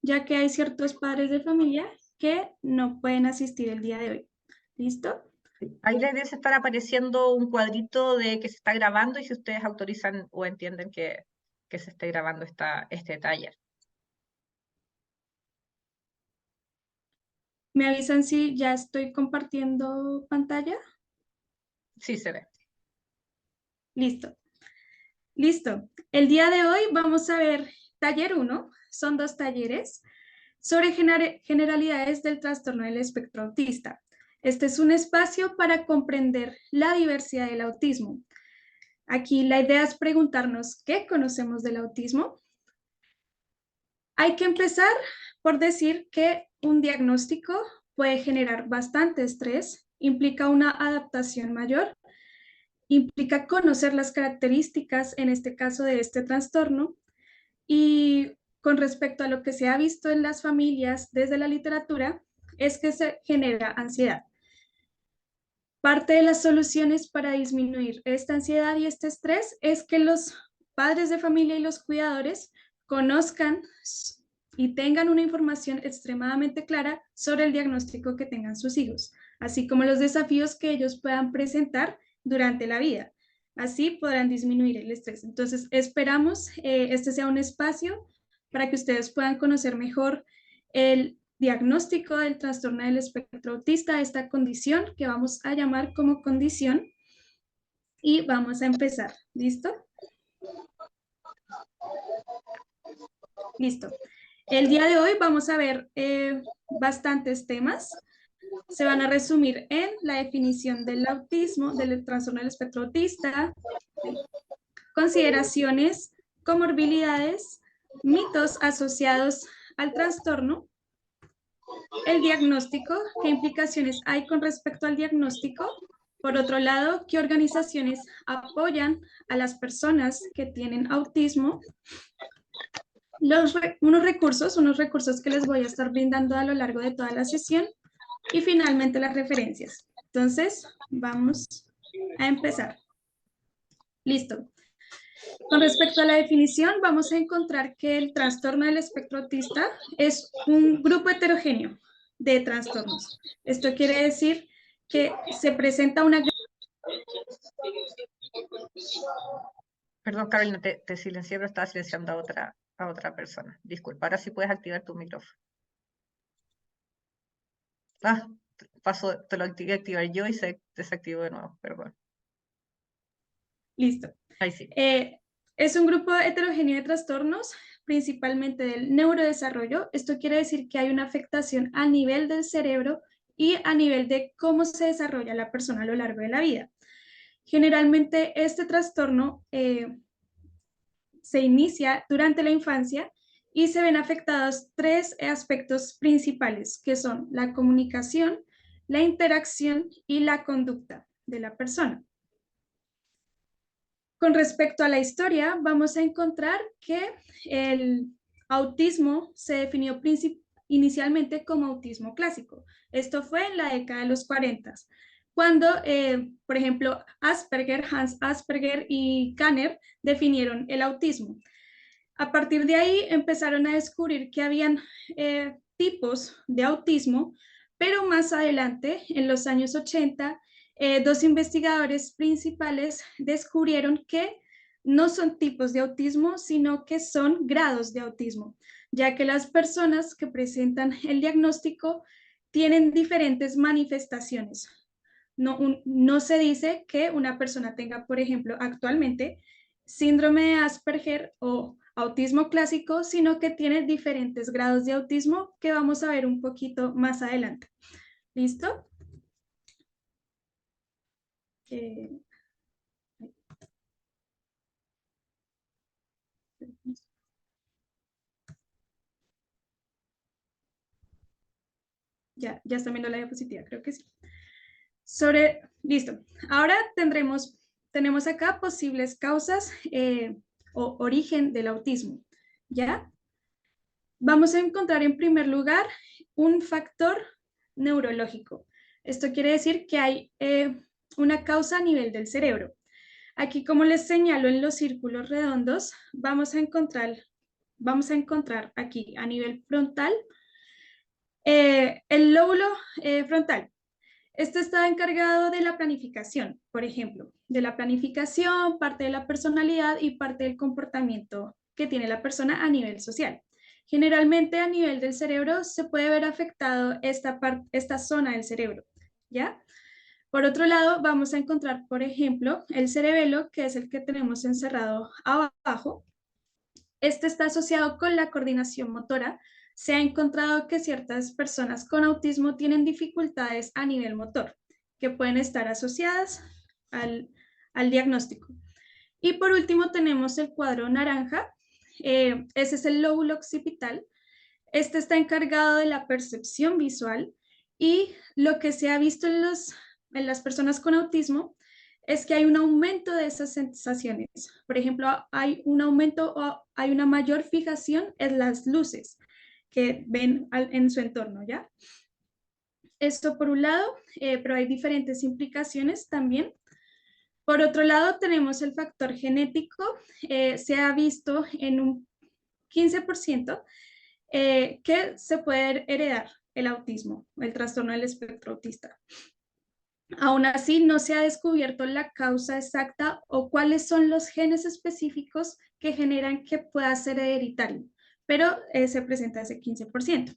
ya que hay ciertos padres de familia que no pueden asistir el día de hoy. ¿Listo? Ahí les debe estar apareciendo un cuadrito de que se está grabando y si ustedes autorizan o entienden que se esté grabando este taller. ¿Me avisan si ya estoy compartiendo pantalla? Sí, se ve. Listo. Listo. El día de hoy vamos a ver taller 1, son 2 talleres, sobre generalidades del trastorno del espectro autista. Este es un espacio para comprender la diversidad del autismo. Aquí la idea es preguntarnos qué conocemos del autismo. Hay que empezar por decir que un diagnóstico puede generar bastante estrés, implica una adaptación mayor, implica conocer las características, en este caso de este trastorno, y con respecto a lo que se ha visto en las familias desde la literatura, es que se genera ansiedad. Parte de las soluciones para disminuir esta ansiedad y este estrés es que los padres de familia y los cuidadores conozcan y tengan una información extremadamente clara sobre el diagnóstico que tengan sus hijos, así como los desafíos que ellos puedan presentar durante la vida. Así podrán disminuir el estrés. Entonces, esperamos este sea un espacio para que ustedes puedan conocer mejor el diagnóstico del trastorno del espectro autista, esta condición que vamos a llamar como condición, y vamos a empezar. ¿Listo? Listo. El día de hoy vamos a ver bastantes temas. Se van a resumir en la definición del autismo, del trastorno del espectro autista, consideraciones, comorbilidades, mitos asociados al trastorno, el diagnóstico, qué implicaciones hay con respecto al diagnóstico. Por otro lado, qué organizaciones apoyan a las personas que tienen autismo. Unos recursos que les voy a estar brindando a lo largo de toda la sesión. Y finalmente las referencias. Entonces, vamos a empezar. Listo. Con respecto a la definición, vamos a encontrar que el trastorno del espectro autista es un grupo heterogéneo de trastornos. Esto quiere decir que se presenta una... Perdón, Carolina, te silencié, pero estaba silenciando a otra persona. Disculpa, ahora sí puedes activar tu micrófono. Ah, te lo activé a activar yo y se desactivó de nuevo, perdón. Listo. Ahí sí. Es un grupo heterogéneo de trastornos, principalmente del neurodesarrollo. Esto quiere decir que hay una afectación a nivel del cerebro y a nivel de cómo se desarrolla la persona a lo largo de la vida. Generalmente este trastorno se inicia durante la infancia y se ven afectados 3 aspectos principales, que son la comunicación, la interacción y la conducta de la persona. Con respecto a la historia, vamos a encontrar que el autismo se definió inicialmente como autismo clásico. Esto fue en la década de los 40, cuando, por ejemplo, Hans Asperger y Kanner definieron el autismo. A partir de ahí empezaron a descubrir que habían tipos de autismo, pero más adelante, en los años 80, 2 investigadores principales descubrieron que no son tipos de autismo, sino que son grados de autismo, ya que las personas que presentan el diagnóstico tienen diferentes manifestaciones. No se dice que una persona tenga, por ejemplo, actualmente síndrome de Asperger o autismo clásico, sino que tiene diferentes grados de autismo que vamos a ver un poquito más adelante. ¿Listo? Ya están viendo la diapositiva, creo que sí. Listo. Ahora tenemos acá posibles causas o origen del autismo. ¿Ya? Vamos a encontrar en primer lugar un factor neurológico. Esto quiere decir que hay una causa a nivel del cerebro. Aquí, como les señalo en los círculos redondos, vamos a encontrar vamos a encontrar aquí a nivel frontal el lóbulo frontal. Este está encargado de la planificación, por ejemplo, de la planificación, parte de la personalidad y parte del comportamiento que tiene la persona a nivel social. Generalmente a nivel del cerebro se puede ver afectado esta zona del cerebro, ¿ya? Por otro lado, vamos a encontrar, por ejemplo, el cerebelo, que es el que tenemos encerrado abajo. Este está asociado con la coordinación motora. Se ha encontrado que ciertas personas con autismo tienen dificultades a nivel motor, que pueden estar asociadas al diagnóstico. Y por último tenemos el cuadro naranja. Ese es el lóbulo occipital. Este está encargado de la percepción visual y lo que se ha visto en las personas con autismo es que hay un aumento de esas sensaciones. Por ejemplo, hay un aumento o hay una mayor fijación en las luces que ven en su entorno, ¿ya? Esto por un lado, pero hay diferentes implicaciones también. Por otro lado, tenemos el factor genético. Se ha visto en un 15% que se puede heredar el autismo, el trastorno del espectro autista. Aún así, no se ha descubierto la causa exacta o cuáles son los genes específicos que generan que pueda ser hereditario, pero se presenta ese 15%.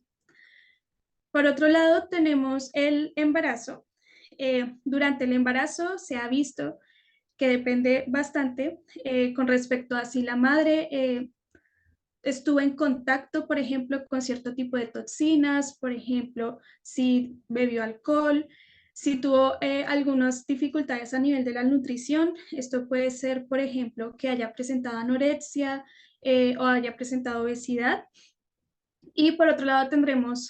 Por otro lado, tenemos el embarazo. Durante el embarazo se ha visto que depende bastante con respecto a si la madre estuvo en contacto, por ejemplo, con cierto tipo de toxinas, por ejemplo, si bebió alcohol, si tuvo algunas dificultades a nivel de la nutrición. Esto puede ser, por ejemplo, que haya presentado anorexia o haya presentado obesidad. Y por otro lado tendremos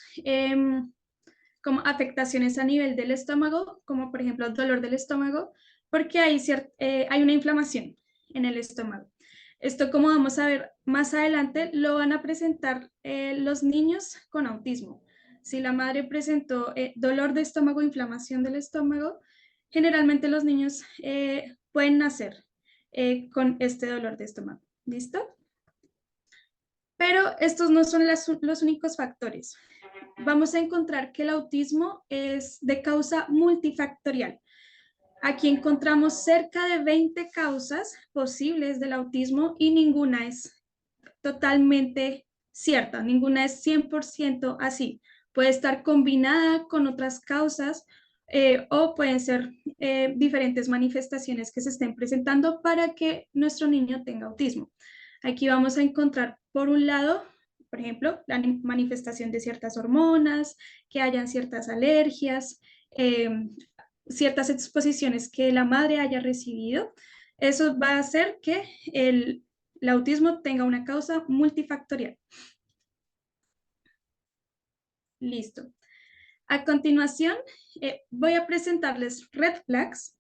como afectaciones a nivel del estómago, como por ejemplo dolor del estómago, porque hay una inflamación en el estómago. Esto, como vamos a ver más adelante, lo van a presentar los niños con autismo. Si la madre presentó dolor de estómago, inflamación del estómago, generalmente los niños pueden nacer con este dolor de estómago. ¿Listo? Pero estos no son los únicos factores. Vamos a encontrar que el autismo es de causa multifactorial. Aquí encontramos cerca de 20 causas posibles del autismo y ninguna es totalmente cierta, ninguna es 100% así. Puede estar combinada con otras causas o pueden ser diferentes manifestaciones que se estén presentando para que nuestro niño tenga autismo. Aquí vamos a encontrar, por un lado, por ejemplo, la manifestación de ciertas hormonas, que hayan ciertas alergias, ciertas exposiciones que la madre haya recibido. Eso va a hacer que el autismo tenga una causa multifactorial. Listo. A continuación, voy a presentarles red flags.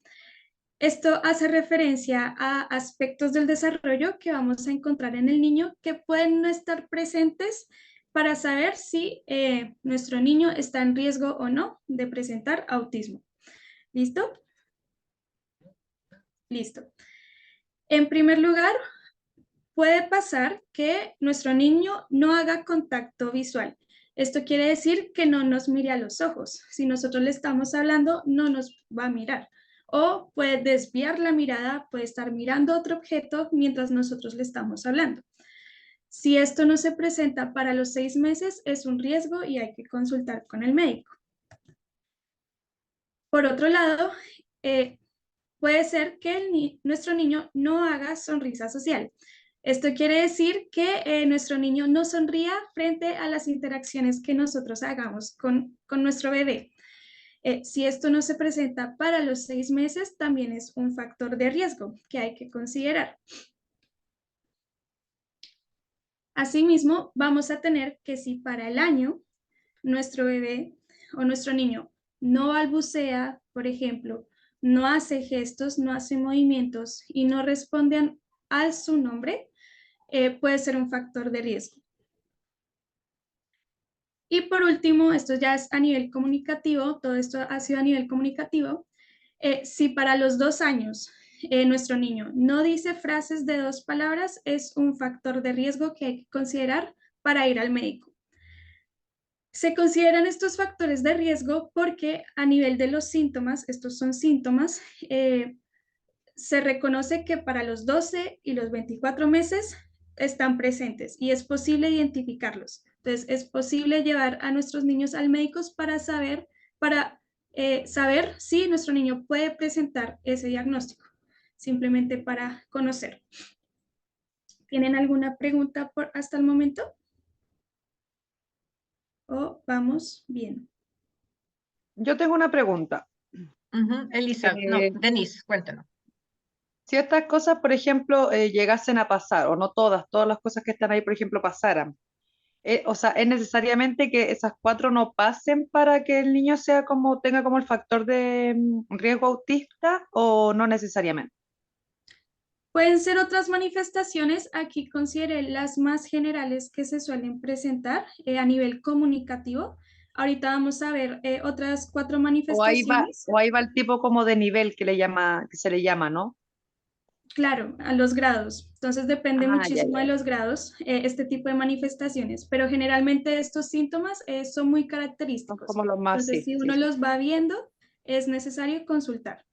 Esto hace referencia a aspectos del desarrollo que vamos a encontrar en el niño que pueden no estar presentes para saber si nuestro niño está en riesgo o no de presentar autismo. ¿Listo? Listo. En primer lugar, puede pasar que nuestro niño no haga contacto visual. Esto quiere decir que no nos mire a los ojos. Si nosotros le estamos hablando, no nos va a mirar. O puede desviar la mirada, puede estar mirando otro objeto mientras nosotros le estamos hablando. Si esto no se presenta para los 6 meses, es un riesgo y hay que consultar con el médico. Por otro lado, puede ser que nuestro niño no haga sonrisa social. Esto quiere decir que nuestro niño no sonría frente a las interacciones que nosotros hagamos con nuestro bebé. Si esto no se presenta para los 6 meses, también es un factor de riesgo que hay que considerar. Asimismo, vamos a tener que si para el año nuestro bebé o nuestro niño no balbucea, por ejemplo, no hace gestos, no hace movimientos y no responden a su nombre, puede ser un factor de riesgo. Y por último, esto ya es a nivel comunicativo, todo esto ha sido a nivel comunicativo. Si para los 2 años nuestro niño no dice frases de 2 palabras, es un factor de riesgo que hay que considerar para ir al médico. Se consideran estos factores de riesgo porque a nivel de los síntomas, estos son síntomas, se reconoce que para los 12 y los 24 meses están presentes y es posible identificarlos. Entonces, es posible llevar a nuestros niños al médico para saber si nuestro niño puede presentar ese diagnóstico, simplemente para conocer. ¿Tienen alguna pregunta hasta el momento? ¿O vamos bien? Yo tengo una pregunta. Elisa, no, Denise, cuéntanos. Si estas cosas, por ejemplo, llegasen a pasar, o no todas, todas las cosas que están ahí, por ejemplo, pasaran, o sea, ¿es necesariamente que esas 4 no pasen para que el niño sea como, tenga como el factor de riesgo autista, o no necesariamente? Pueden ser otras manifestaciones, aquí consideré las más generales que se suelen presentar a nivel comunicativo. Ahorita vamos a ver otras 4 manifestaciones. O ahí va el tipo como de nivel que que se le llama, ¿no? Claro, a los grados. Entonces depende Ah, ya, muchísimo de ya. los grados este tipo de manifestaciones, pero generalmente estos síntomas son muy Son característicos. como los más, Entonces, sí, si sí, uno sí. los va viendo, es necesario consultar.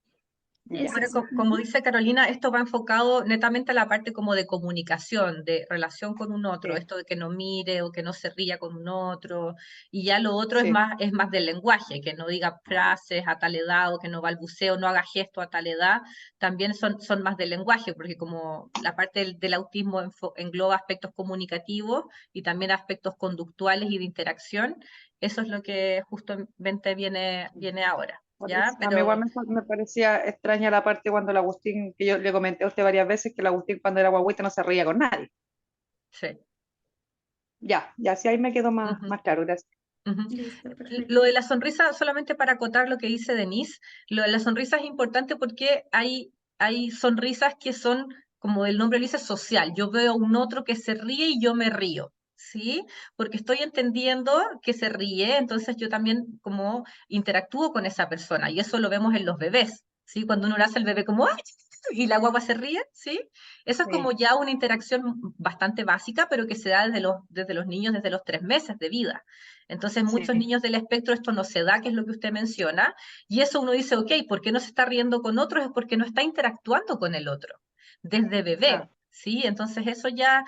Ya. Ahora, Eso. como dice Carolina, esto va enfocado netamente a la parte como de comunicación, de relación con un otro, Sí, esto de que no mire o que no se ría con un otro, y ya lo otro sí. es más del lenguaje, que no diga frases a tal edad o que no balbucee o no haga gesto a tal edad, también son más del lenguaje, porque como la parte del autismo engloba aspectos comunicativos y también aspectos conductuales y de interacción, eso es lo que justamente viene ahora. Por ¿Ya? eso, a mí igual Pero me parecía extraña la parte cuando el Agustín, que yo le comenté a usted varias veces, que el Agustín cuando era guagüita no se reía con nadie. sí. Ya, sí, ahí me quedó Ujú. más claro, gracias. Ujú. Listo, Lo perfecto. de la sonrisa, solamente para acotar lo que dice Denise, lo de la sonrisa es importante porque hay sonrisas que son, como el nombre lo dice, social. Yo veo a un otro que se ríe y yo me río, ¿sí? Porque estoy entendiendo que se ríe, entonces yo también como interactúo con esa persona y eso lo vemos en los bebés, ¿sí? Cuando uno le hace al bebé como, ¡ay! Y la guagua se ríe, ¿sí? Eso es como Sí, ya una interacción bastante básica, pero que se da desde los niños, desde los 3 meses de vida. Entonces, muchos sí, niños del espectro esto no se da, que es lo que usted menciona, y eso uno dice, ok, ¿por qué no se está riendo con otros? Es porque no está interactuando con el otro, desde bebé, claro. ¿sí? Entonces eso ya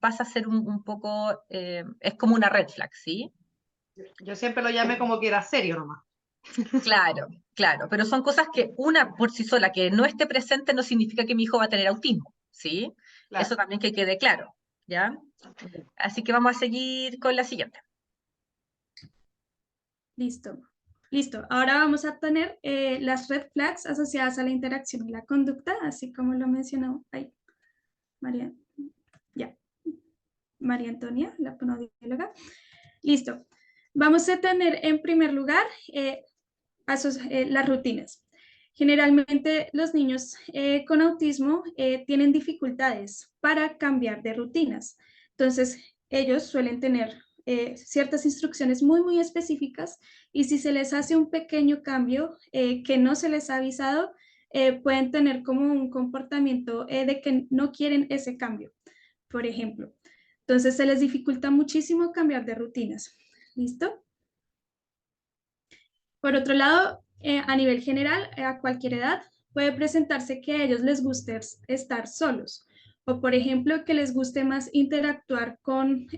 pasa a ser un poco, es como una red flag, ¿sí? Yo siempre lo llamé como que era serio nomás. Claro, claro, pero son cosas que una por sí sola, que no esté presente no significa que mi hijo va a tener autismo, ¿sí? Eso Claro. también que quede claro, ¿ya? Así que vamos a seguir con la siguiente. Listo. Listo. Ahora vamos a tener las red flags asociadas a la interacción y la conducta, así como lo mencionó ahí María. Ya. María Antonia, la fonoaudióloga. Listo. Vamos a tener en primer lugar las rutinas. Generalmente los niños con autismo tienen dificultades para cambiar de rutinas. Entonces, ellos suelen tener ciertas instrucciones muy específicas y si se les hace un pequeño cambio que no se les ha avisado, pueden tener como un comportamiento de que no quieren ese cambio, por ejemplo. Entonces, se les dificulta muchísimo cambiar de rutinas. ¿Listo? Por otro lado, a nivel general, a cualquier edad, puede presentarse que a ellos les guste estar solos o, por ejemplo, que les guste más interactuar con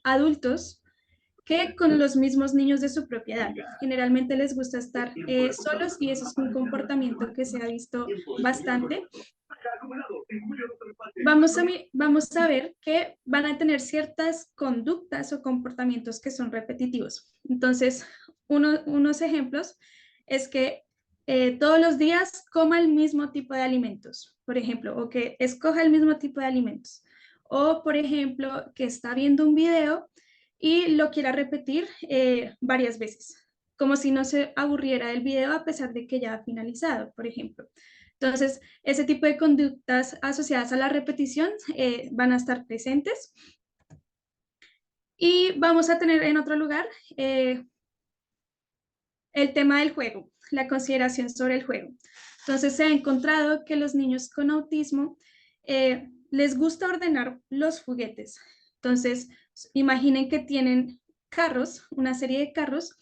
adultos que con los mismos niños de su propiedad. Generalmente les gusta estar solos y eso es un comportamiento que se ha visto bastante. Vamos a ver que van a tener ciertas conductas o comportamientos que son repetitivos. Entonces, unos ejemplos es que todos los días coma el mismo tipo de alimentos, por ejemplo, o que escoja el mismo tipo de alimentos. O, por ejemplo, que está viendo un video y lo quiera repetir varias veces, como si no se aburriera del video a pesar de que ya ha finalizado, por ejemplo. Entonces, ese tipo de conductas asociadas a la repetición van a estar presentes. Y vamos a tener en otro lugar el tema del juego, la consideración sobre el juego. Entonces se ha encontrado que los niños con autismo les gusta ordenar los juguetes. Entonces, imaginen que tienen carros, una serie de carros,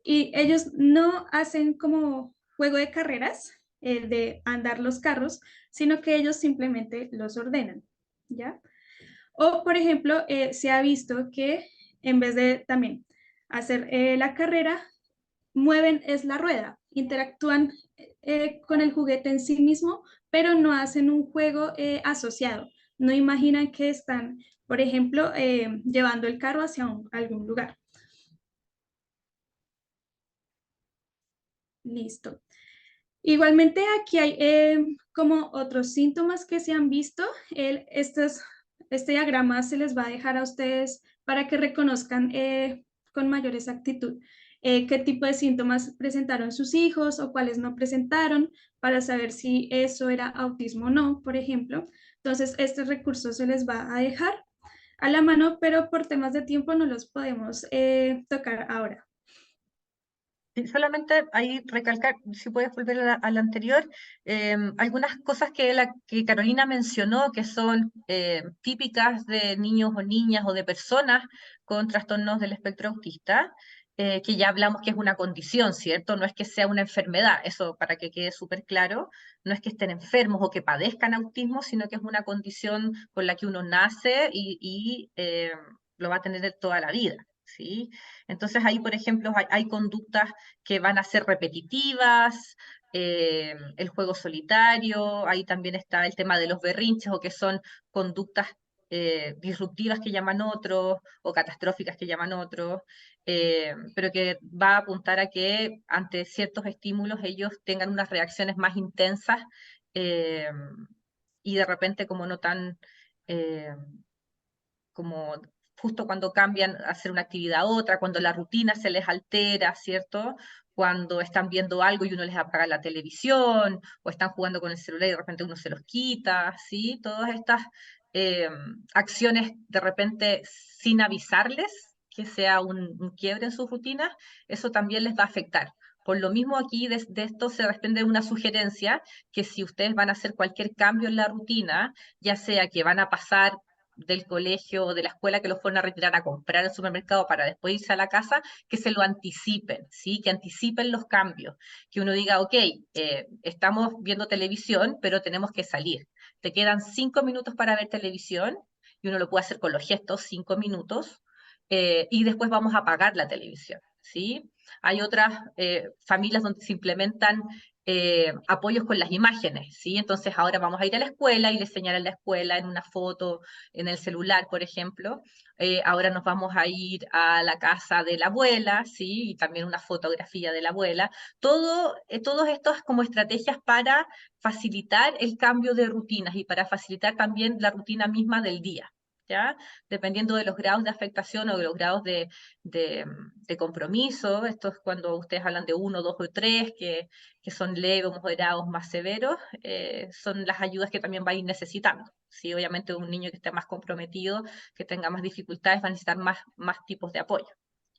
y ellos no hacen como juego de carreras, de andar los carros, sino que ellos simplemente los ordenan, ¿ya? O, por ejemplo, se ha visto que en vez de también hacer la carrera, mueven es la rueda, interactúan con el juguete en sí mismo, pero no hacen un juego asociado. No imaginan que están, por ejemplo, llevando el carro hacia algún lugar. Listo. Igualmente aquí hay como otros síntomas que se han visto. Este diagrama se les va a dejar a ustedes para que reconozcan con mayor exactitud qué tipo de síntomas presentaron sus hijos o cuáles no presentaron para saber si eso era autismo o no, por ejemplo. Entonces, este recurso se les va a dejar a la mano, pero por temas de tiempo no los podemos tocar ahora. Sí, solamente ahí recalcar, si puedes volver a la anterior, algunas cosas que Carolina mencionó que son típicas de niños o niñas o de personas con trastornos del espectro autista, que ya hablamos que es una condición, ¿cierto? No es que sea una enfermedad, eso para que quede súper claro, no es que estén enfermos o que padezcan autismo, sino que es una condición con la que uno nace y lo va a tener toda la vida, ¿sí? Entonces ahí, por ejemplo, hay conductas que van a ser repetitivas, el juego solitario, ahí también está el tema de los berrinches o que son conductas disruptivas que llaman otros o catastróficas que llaman otros, pero que va a apuntar a que ante ciertos estímulos ellos tengan unas reacciones más intensas eh, y de repente como no tan... como justo cuando cambian a hacer una actividad a otra, cuando la rutina se les altera, ¿cierto? Cuando están viendo algo y uno les apaga la televisión, o están jugando con el celular y de repente uno se los quita, ¿sí? Todas estas acciones de repente sin avisarles que sea un quiebre en sus rutinas, eso también les va a afectar. Por lo mismo aquí de esto se desprende una sugerencia que si ustedes van a hacer cualquier cambio en la rutina, ya sea que van a pasar del colegio o de la escuela que los fueron a retirar a comprar al supermercado para después irse a la casa, que se lo anticipen, ¿sí? Que anticipen los cambios, que uno diga, ok, estamos viendo televisión, pero tenemos que salir. Te quedan 5 minutos para ver televisión, y uno lo puede hacer con los gestos, 5 minutos, y después vamos a apagar la televisión, ¿sí? Hay otras familias donde se implementan apoyos con las imágenes, ¿sí? Entonces ahora vamos a ir a la escuela y les señalan la escuela en una foto, en el celular, por ejemplo. Ahora nos vamos a ir a la casa de la abuela, ¿sí? Y también una fotografía de la abuela. Todos estos como estrategias para facilitar el cambio de rutinas y para facilitar también la rutina misma del día, ¿ya? Dependiendo de los grados de afectación o de los grados de compromiso, esto es cuando ustedes hablan de 1, 2 o 3, que son leves, moderados, más severos, son las ayudas que también va a ir necesitando. Sí, obviamente un niño que esté más comprometido, que tenga más dificultades, va a necesitar más tipos de apoyo,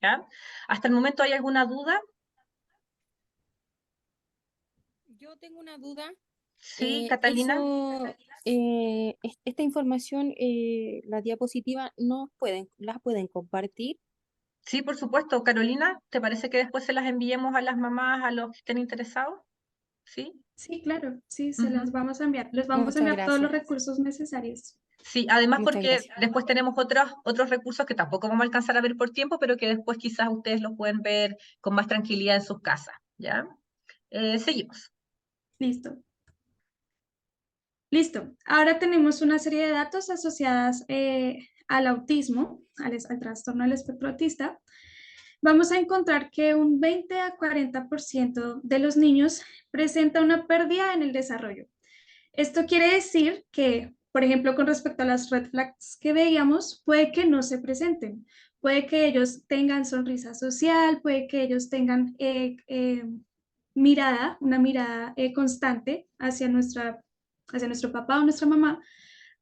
¿ya? ¿Hasta el momento hay alguna duda? Yo tengo una duda. Sí, Catalina. Esta información, la diapositiva, ¿las pueden compartir? Sí, por supuesto. Carolina, ¿te parece que después se las enviemos a las mamás, a los que estén interesados? ¿Sí? Sí, claro, sí, se las Ujú. vamos a enviar. Les vamos a Muchas enviar todos los gracias. recursos necesarios. Sí, además Muchas porque gracias. después tenemos otros recursos que tampoco vamos a alcanzar a ver por tiempo, pero que después quizás ustedes los pueden ver con más tranquilidad en sus casas, ¿ya? Seguimos. Listo. Listo. Ahora tenemos una serie de datos asociadas al autismo, al trastorno del espectro autista. Vamos a encontrar que un 20 a 40% de los niños presenta una pérdida en el desarrollo. Esto quiere decir que, por ejemplo, con respecto a las red flags que veíamos, puede que no se presenten. Puede que ellos tengan sonrisa social, puede que ellos tengan una mirada constante hacia nuestro papá o nuestra mamá,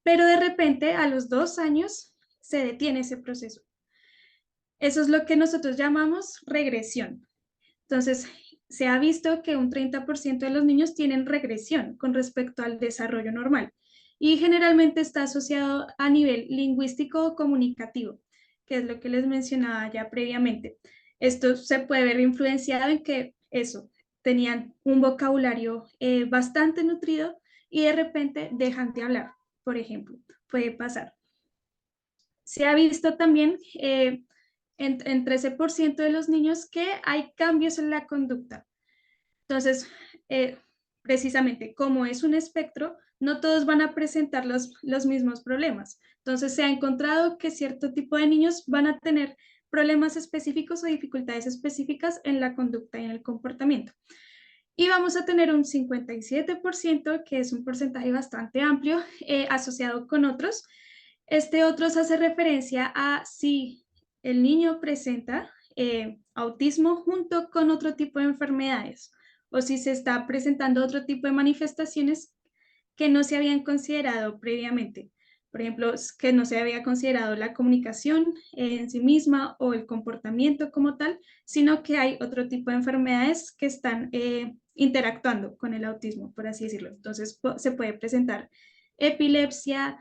pero de repente a los 2 años se detiene ese proceso. Eso es lo que nosotros llamamos regresión. Entonces, se ha visto que un 30% de los niños tienen regresión con respecto al desarrollo normal y generalmente está asociado a nivel lingüístico o comunicativo, que es lo que les mencionaba ya previamente. Esto se puede ver influenciado en que eso, tenían un vocabulario bastante nutrido y de repente dejan de hablar, por ejemplo, puede pasar. Se ha visto también en 13% de los niños que hay cambios en la conducta. Entonces, precisamente como es un espectro, no todos van a presentar los mismos problemas. Entonces, se ha encontrado que cierto tipo de niños van a tener problemas específicos o dificultades específicas en la conducta y en el comportamiento. Y vamos a tener un 57%, que es un porcentaje bastante amplio, asociado con otros. Este otros hace referencia a si el niño presenta autismo junto con otro tipo de enfermedades o si se está presentando otro tipo de manifestaciones que no se habían considerado previamente. Por ejemplo, que no se había considerado la comunicación en sí misma o el comportamiento como tal, sino que hay otro tipo de enfermedades que están interactuando con el autismo, por así decirlo. Entonces, se puede presentar epilepsia,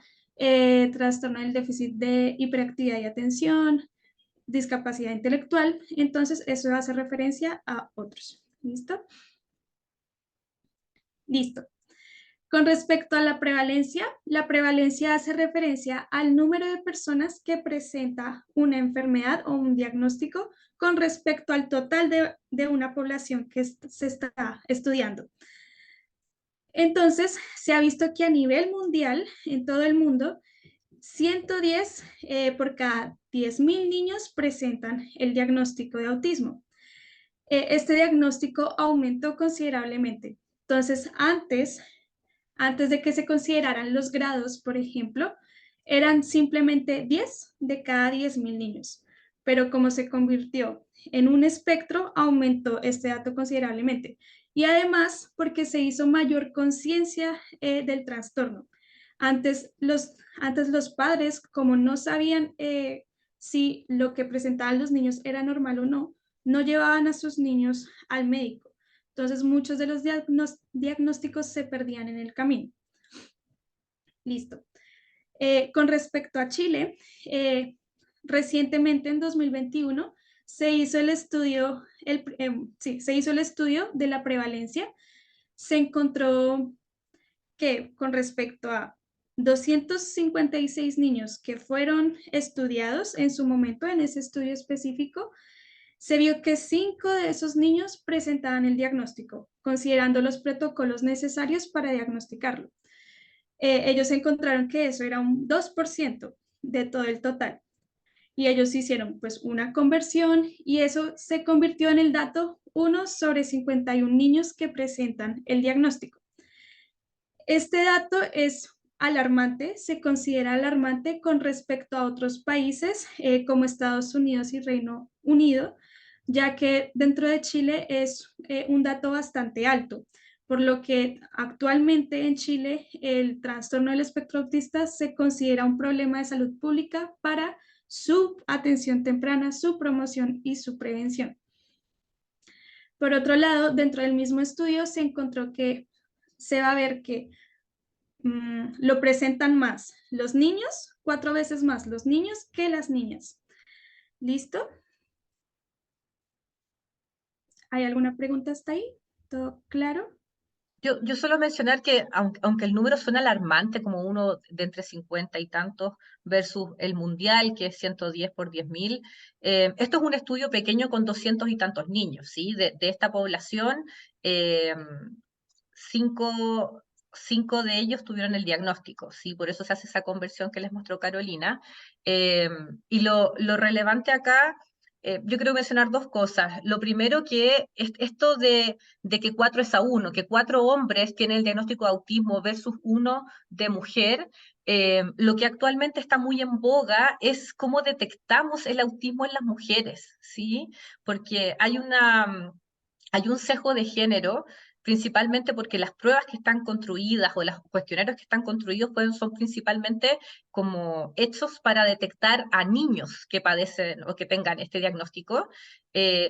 trastorno del déficit de hiperactividad y atención, discapacidad intelectual. Entonces, eso hace referencia a otros. ¿Listo? Listo. Con respecto a la prevalencia hace referencia al número de personas que presenta una enfermedad o un diagnóstico con respecto al total de una población que se está estudiando. Entonces, se ha visto que a nivel mundial, en todo el mundo, 110 por cada 10.000 niños presentan el diagnóstico de autismo. Este diagnóstico aumentó considerablemente. Entonces, antes de que se consideraran los grados, por ejemplo, eran simplemente 10 de cada 10.000 niños. Pero como se convirtió en un espectro, aumentó este dato considerablemente. Y además, porque se hizo mayor conciencia del trastorno. Antes los padres, como no sabían si lo que presentaban los niños era normal o no, no llevaban a sus niños al médico. Entonces, muchos de los diagnósticos se perdían en el camino. Listo. Con respecto a Chile, recientemente en 2021 se hizo el estudio, se hizo el estudio de la prevalencia. Se encontró que con respecto a 256 niños que fueron estudiados en su momento en ese estudio específico, se vio que 5 de esos niños presentaban el diagnóstico, considerando los protocolos necesarios para diagnosticarlo. Ellos encontraron que eso era un 2% de todo el total. Y ellos hicieron pues una conversión y eso se convirtió en el dato 1 sobre 51 niños que presentan el diagnóstico. Este dato es alarmante, se considera alarmante con respecto a otros países como Estados Unidos y Reino Unido, ya que dentro de Chile es un dato bastante alto, por lo que actualmente en Chile el trastorno del espectro autista se considera un problema de salud pública para su atención temprana, su promoción y su prevención. Por otro lado, dentro del mismo estudio se encontró que se va a ver que lo presentan más los niños, 4 veces más los niños que las niñas. ¿Listo? ¿Hay alguna pregunta hasta ahí? ¿Todo claro? Yo suelo mencionar que, aunque el número suena alarmante, como uno de entre 50 y tantos versus el mundial, que es 110 por 10.000, esto es un estudio pequeño con 200 y tantos niños, ¿sí? De esta población, 5 de ellos tuvieron el diagnóstico, ¿sí? Por eso se hace esa conversión que les mostró Carolina. Y lo relevante acá, yo quiero mencionar dos cosas. Lo primero que es esto de que 4 es a 1, que 4 hombres tienen el diagnóstico de autismo versus 1 de mujer. Lo que actualmente está muy en boga es cómo detectamos el autismo en las mujeres, ¿sí? Porque hay un sesgo de género principalmente porque las pruebas que están construidas o los cuestionarios que están construidos son principalmente como hechos para detectar a niños que padecen o que tengan este diagnóstico.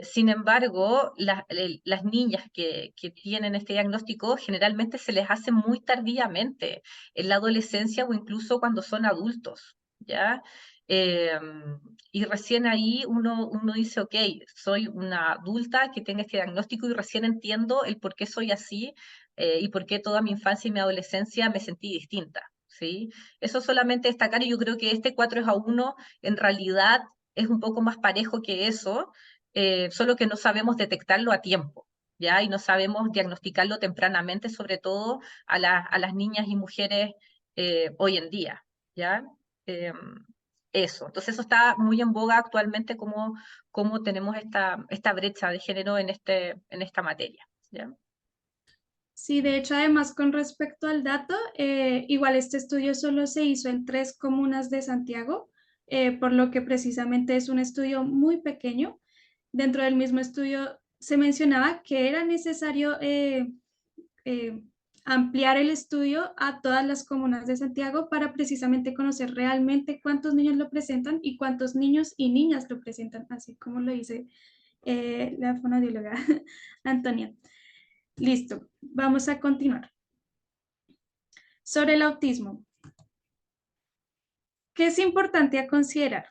Sin embargo, las niñas que tienen este diagnóstico generalmente se les hace muy tardíamente, en la adolescencia o incluso cuando son adultos, ¿ya? Y recién ahí uno dice, ok, soy una adulta que tenga este diagnóstico y recién entiendo el por qué soy así y por qué toda mi infancia y mi adolescencia me sentí distinta, ¿sí? Eso solamente destacar, y yo creo que este 4:1 en realidad es un poco más parejo que eso, solo que no sabemos detectarlo a tiempo, ¿ya? Y no sabemos diagnosticarlo tempranamente, sobre todo a las niñas y mujeres hoy en día, ¿ya? Eso, entonces eso está muy en boga actualmente, como tenemos esta brecha de género en esta materia, ¿ya? Sí, de hecho, además, con respecto al dato, igual este estudio solo se hizo en 3 comunas de Santiago, por lo que precisamente es un estudio muy pequeño. Dentro del mismo estudio se mencionaba que era necesario eh, ampliar el estudio a todas las comunas de Santiago para precisamente conocer realmente cuántos niños lo presentan y cuántos niños y niñas lo presentan, así como lo dice la fonoaudióloga Antonia. Listo, vamos a continuar. Sobre el autismo. ¿Qué es importante a considerar?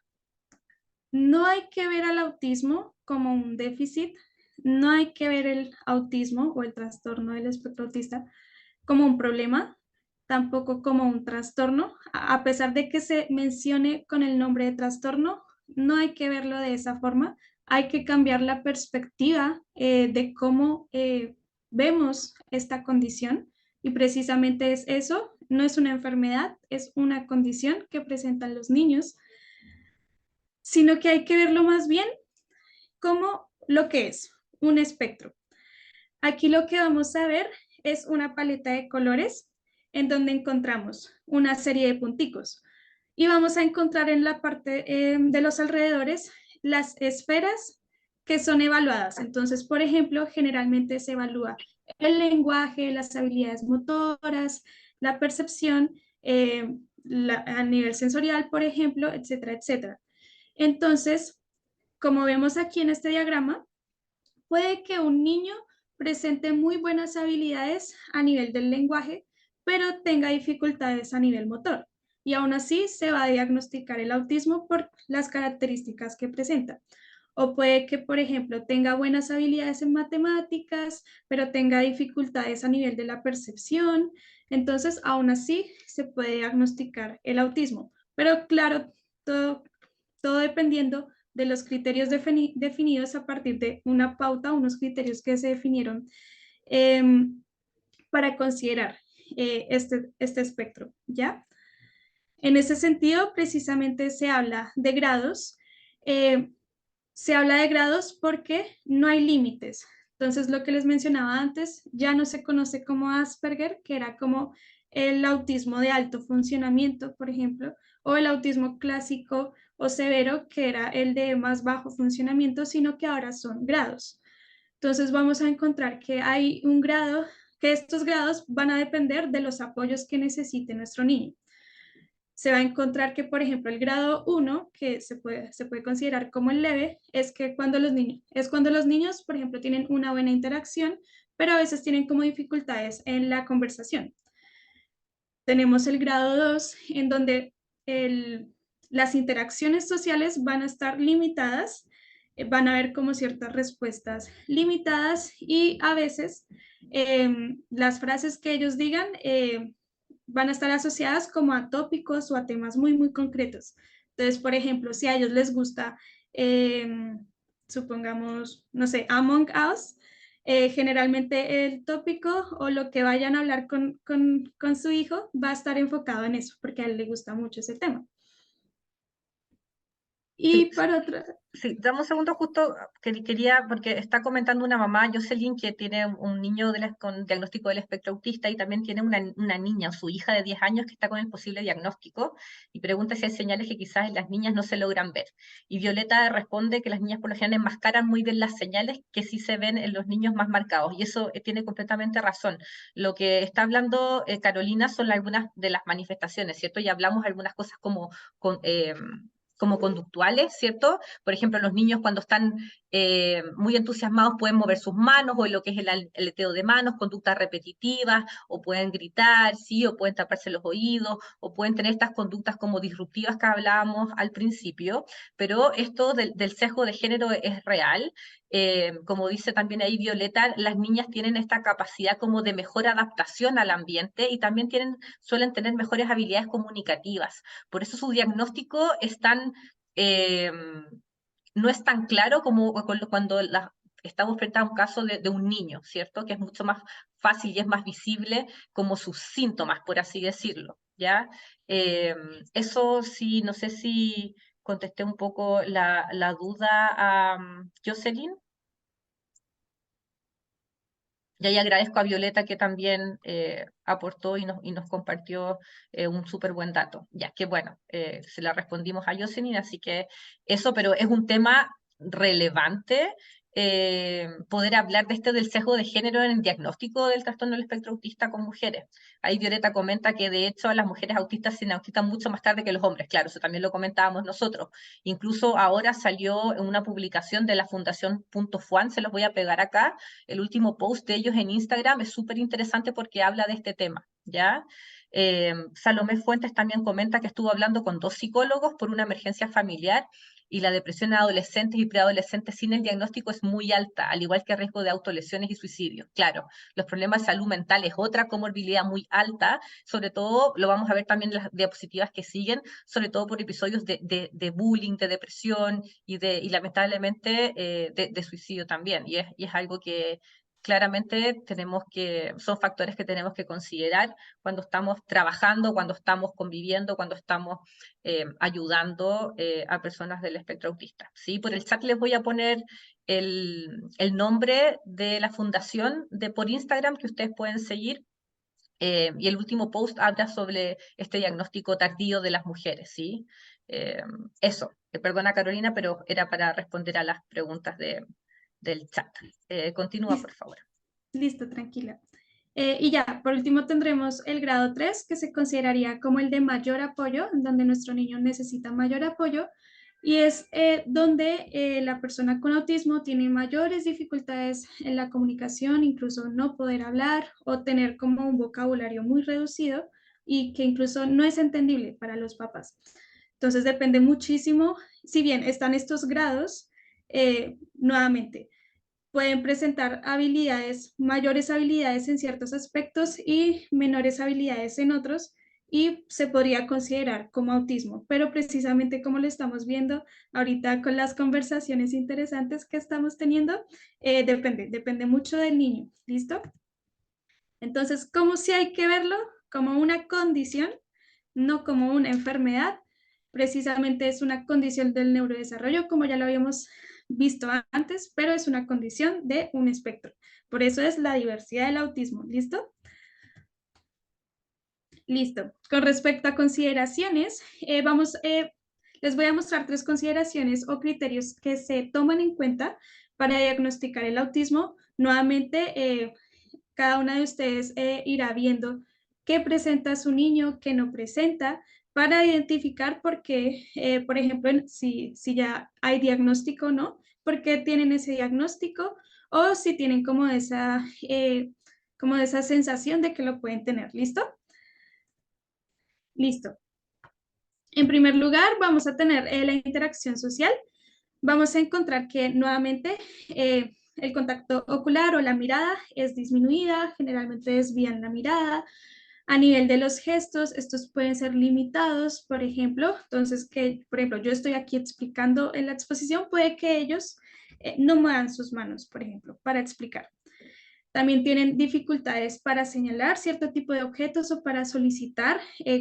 No hay que ver al autismo como un déficit, no hay que ver el autismo o el trastorno del espectro autista como un problema, tampoco como un trastorno. A pesar de que se mencione con el nombre de trastorno, no hay que verlo de esa forma. Hay que cambiar la perspectiva de cómo vemos esta condición y precisamente es eso, no es una enfermedad, es una condición que presentan los niños, sino que hay que verlo más bien como lo que es un espectro. Aquí lo que vamos a ver es una paleta de colores en donde encontramos una serie de punticos y vamos a encontrar en la parte de los alrededores las esferas que son evaluadas. Entonces, por ejemplo, generalmente se evalúa el lenguaje, las habilidades motoras, la percepción a nivel sensorial, por ejemplo, etcétera, etcétera. Entonces, como vemos aquí en este diagrama, puede que un niño presente muy buenas habilidades a nivel del lenguaje, pero tenga dificultades a nivel motor. Y aún así se va a diagnosticar el autismo por las características que presenta. O puede que, por ejemplo, tenga buenas habilidades en matemáticas, pero tenga dificultades a nivel de la percepción. Entonces, aún así se puede diagnosticar el autismo. Pero claro, todo dependiendo de los criterios definidos a partir de una pauta, unos criterios que se definieron eh, para considerar este espectro, ¿ya? En ese sentido, precisamente se habla de grados. Se habla de grados porque no hay límites. Entonces, lo que les mencionaba antes ya no se conoce como Asperger, que era como el autismo de alto funcionamiento, por ejemplo, o el autismo clásico o severo, que era el de más bajo funcionamiento, sino que ahora son grados. Entonces, vamos a encontrar que hay un grado, que estos grados van a depender de los apoyos que necesite nuestro niño. Se va a encontrar que, por ejemplo, el grado 1, que se puede considerar como el leve, es cuando los niños, por ejemplo, tienen una buena interacción, pero a veces tienen como dificultades en la conversación. Tenemos el grado 2, en donde las interacciones sociales van a estar limitadas, van a haber como ciertas respuestas limitadas y a veces las frases que ellos digan van a estar asociadas como a tópicos o a temas muy, muy concretos. Entonces, por ejemplo, si a ellos les gusta, supongamos, no sé, Among Us, generalmente el tópico o lo que vayan a hablar con su hijo va a estar enfocado en eso, porque a él le gusta mucho ese tema. Y para otra, Sí, dame un segundo justo, que quería, porque está comentando una mamá, Jocelyn, que tiene un niño con diagnóstico del espectro autista y también tiene una niña, su hija de 10 años, que está con el posible diagnóstico y pregunta si hay señales que quizás en las niñas no se logran ver. Y Violeta responde que las niñas por lo general enmascaran muy bien las señales que sí se ven en los niños más marcados, y eso tiene completamente razón. Lo que está hablando Carolina son algunas de las manifestaciones, ¿cierto? Y hablamos algunas cosas como conductuales, ¿cierto? Por ejemplo, los niños cuando están muy entusiasmados pueden mover sus manos, o lo que es el aleteo de manos, conductas repetitivas, o pueden gritar, ¿sí? O pueden taparse los oídos, o pueden tener estas conductas como disruptivas que hablábamos al principio, pero esto del sesgo de género es real. Como dice también ahí Violeta, las niñas tienen esta capacidad como de mejor adaptación al ambiente y también suelen tener mejores habilidades comunicativas. Por eso su diagnóstico eh, no es tan claro como cuando estamos frente a un caso de un niño, ¿cierto? Que es mucho más fácil y es más visible como sus síntomas, por así decirlo, ¿ya? Eso sí, no sé si contesté un poco la duda a Jocelyn. Y ahí agradezco a Violeta que también aportó y nos compartió un súper buen dato. Ya que bueno, se la respondimos a Jocelyn, así que eso, pero es un tema relevante poder hablar de del sesgo de género en el diagnóstico del trastorno del espectro autista con mujeres. Ahí Violeta comenta que de hecho las mujeres autistas se diagnostican mucho más tarde que los hombres, claro, eso también lo comentábamos nosotros. Incluso ahora salió en una publicación de la Fundación Punto Fuan, se los voy a pegar acá, el último post de ellos en Instagram es súper interesante porque habla de este tema, ¿ya? Salomé Fuentes también comenta que estuvo hablando con 2 psicólogos por una emergencia familiar y la depresión en adolescentes y preadolescentes sin el diagnóstico es muy alta, al igual que el riesgo de autolesiones y suicidios. Claro, los problemas de salud mental es otra comorbilidad muy alta, sobre todo, lo vamos a ver también en las diapositivas que siguen, sobre todo por episodios de bullying, de depresión y lamentablemente de suicidio también. Y es algo que claramente son factores que tenemos que considerar cuando estamos trabajando, cuando estamos conviviendo, cuando estamos ayudando a personas del espectro autista. ¿Sí? Por el chat les voy a poner el nombre de la fundación por Instagram que ustedes pueden seguir. Y el último post habla sobre este diagnóstico tardío de las mujeres, ¿sí? Eso, perdona Carolina, pero era para responder a las preguntas del chat. Continúa, por favor. listo, tranquila. Y ya, por último tendremos el grado 3, que se consideraría como el de mayor apoyo, donde nuestro niño necesita mayor apoyo, y es donde la persona con autismo tiene mayores dificultades en la comunicación, incluso no poder hablar o tener como un vocabulario muy reducido y que incluso no es entendible para los papás. Entonces depende muchísimo, si bien están estos grados, nuevamente, pueden presentar mayores habilidades en ciertos aspectos y menores habilidades en otros, y se podría considerar como autismo, pero precisamente como lo estamos viendo ahorita con las conversaciones interesantes que estamos teniendo, depende mucho del niño, ¿listo? Entonces, ¿cómo sí hay que verlo? Como una condición, no como una enfermedad. Precisamente es una condición del neurodesarrollo, como ya lo habíamos visto antes, pero es una condición de un espectro. Por eso es la diversidad del autismo. ¿Listo? Listo. Con respecto a consideraciones, les voy a mostrar 3 consideraciones o criterios que se toman en cuenta para diagnosticar el autismo. Nuevamente, cada una de ustedes irá viendo qué presenta su niño, qué no presenta, para identificar por qué, por ejemplo, si ya hay diagnóstico o no, por qué tienen ese diagnóstico, o si tienen como esa sensación de que lo pueden tener. ¿Listo? Listo. En primer lugar, vamos a tener la interacción social. Vamos a encontrar que nuevamente el contacto ocular o la mirada es disminuida, generalmente desvían la mirada. A nivel de los gestos, estos pueden ser limitados, por ejemplo. Entonces, por ejemplo, yo estoy aquí explicando en la exposición, puede que ellos no muevan sus manos, por ejemplo, para explicar. También tienen dificultades para señalar cierto tipo de objetos o para solicitar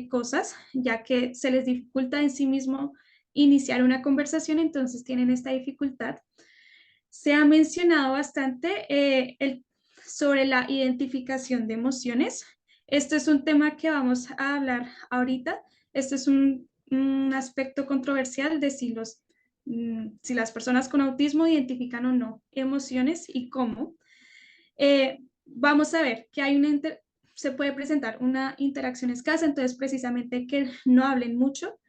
cosas, ya que se les dificulta en sí mismo iniciar una conversación, entonces tienen esta dificultad. Se ha mencionado bastante sobre la identificación de emociones. Esto es un tema que vamos a hablar ahorita. Esto es un aspecto controversial de si las personas con autismo identifican o no emociones y cómo. Vamos a ver que se puede presentar una interacción escasa, entonces precisamente que no hablen mucho,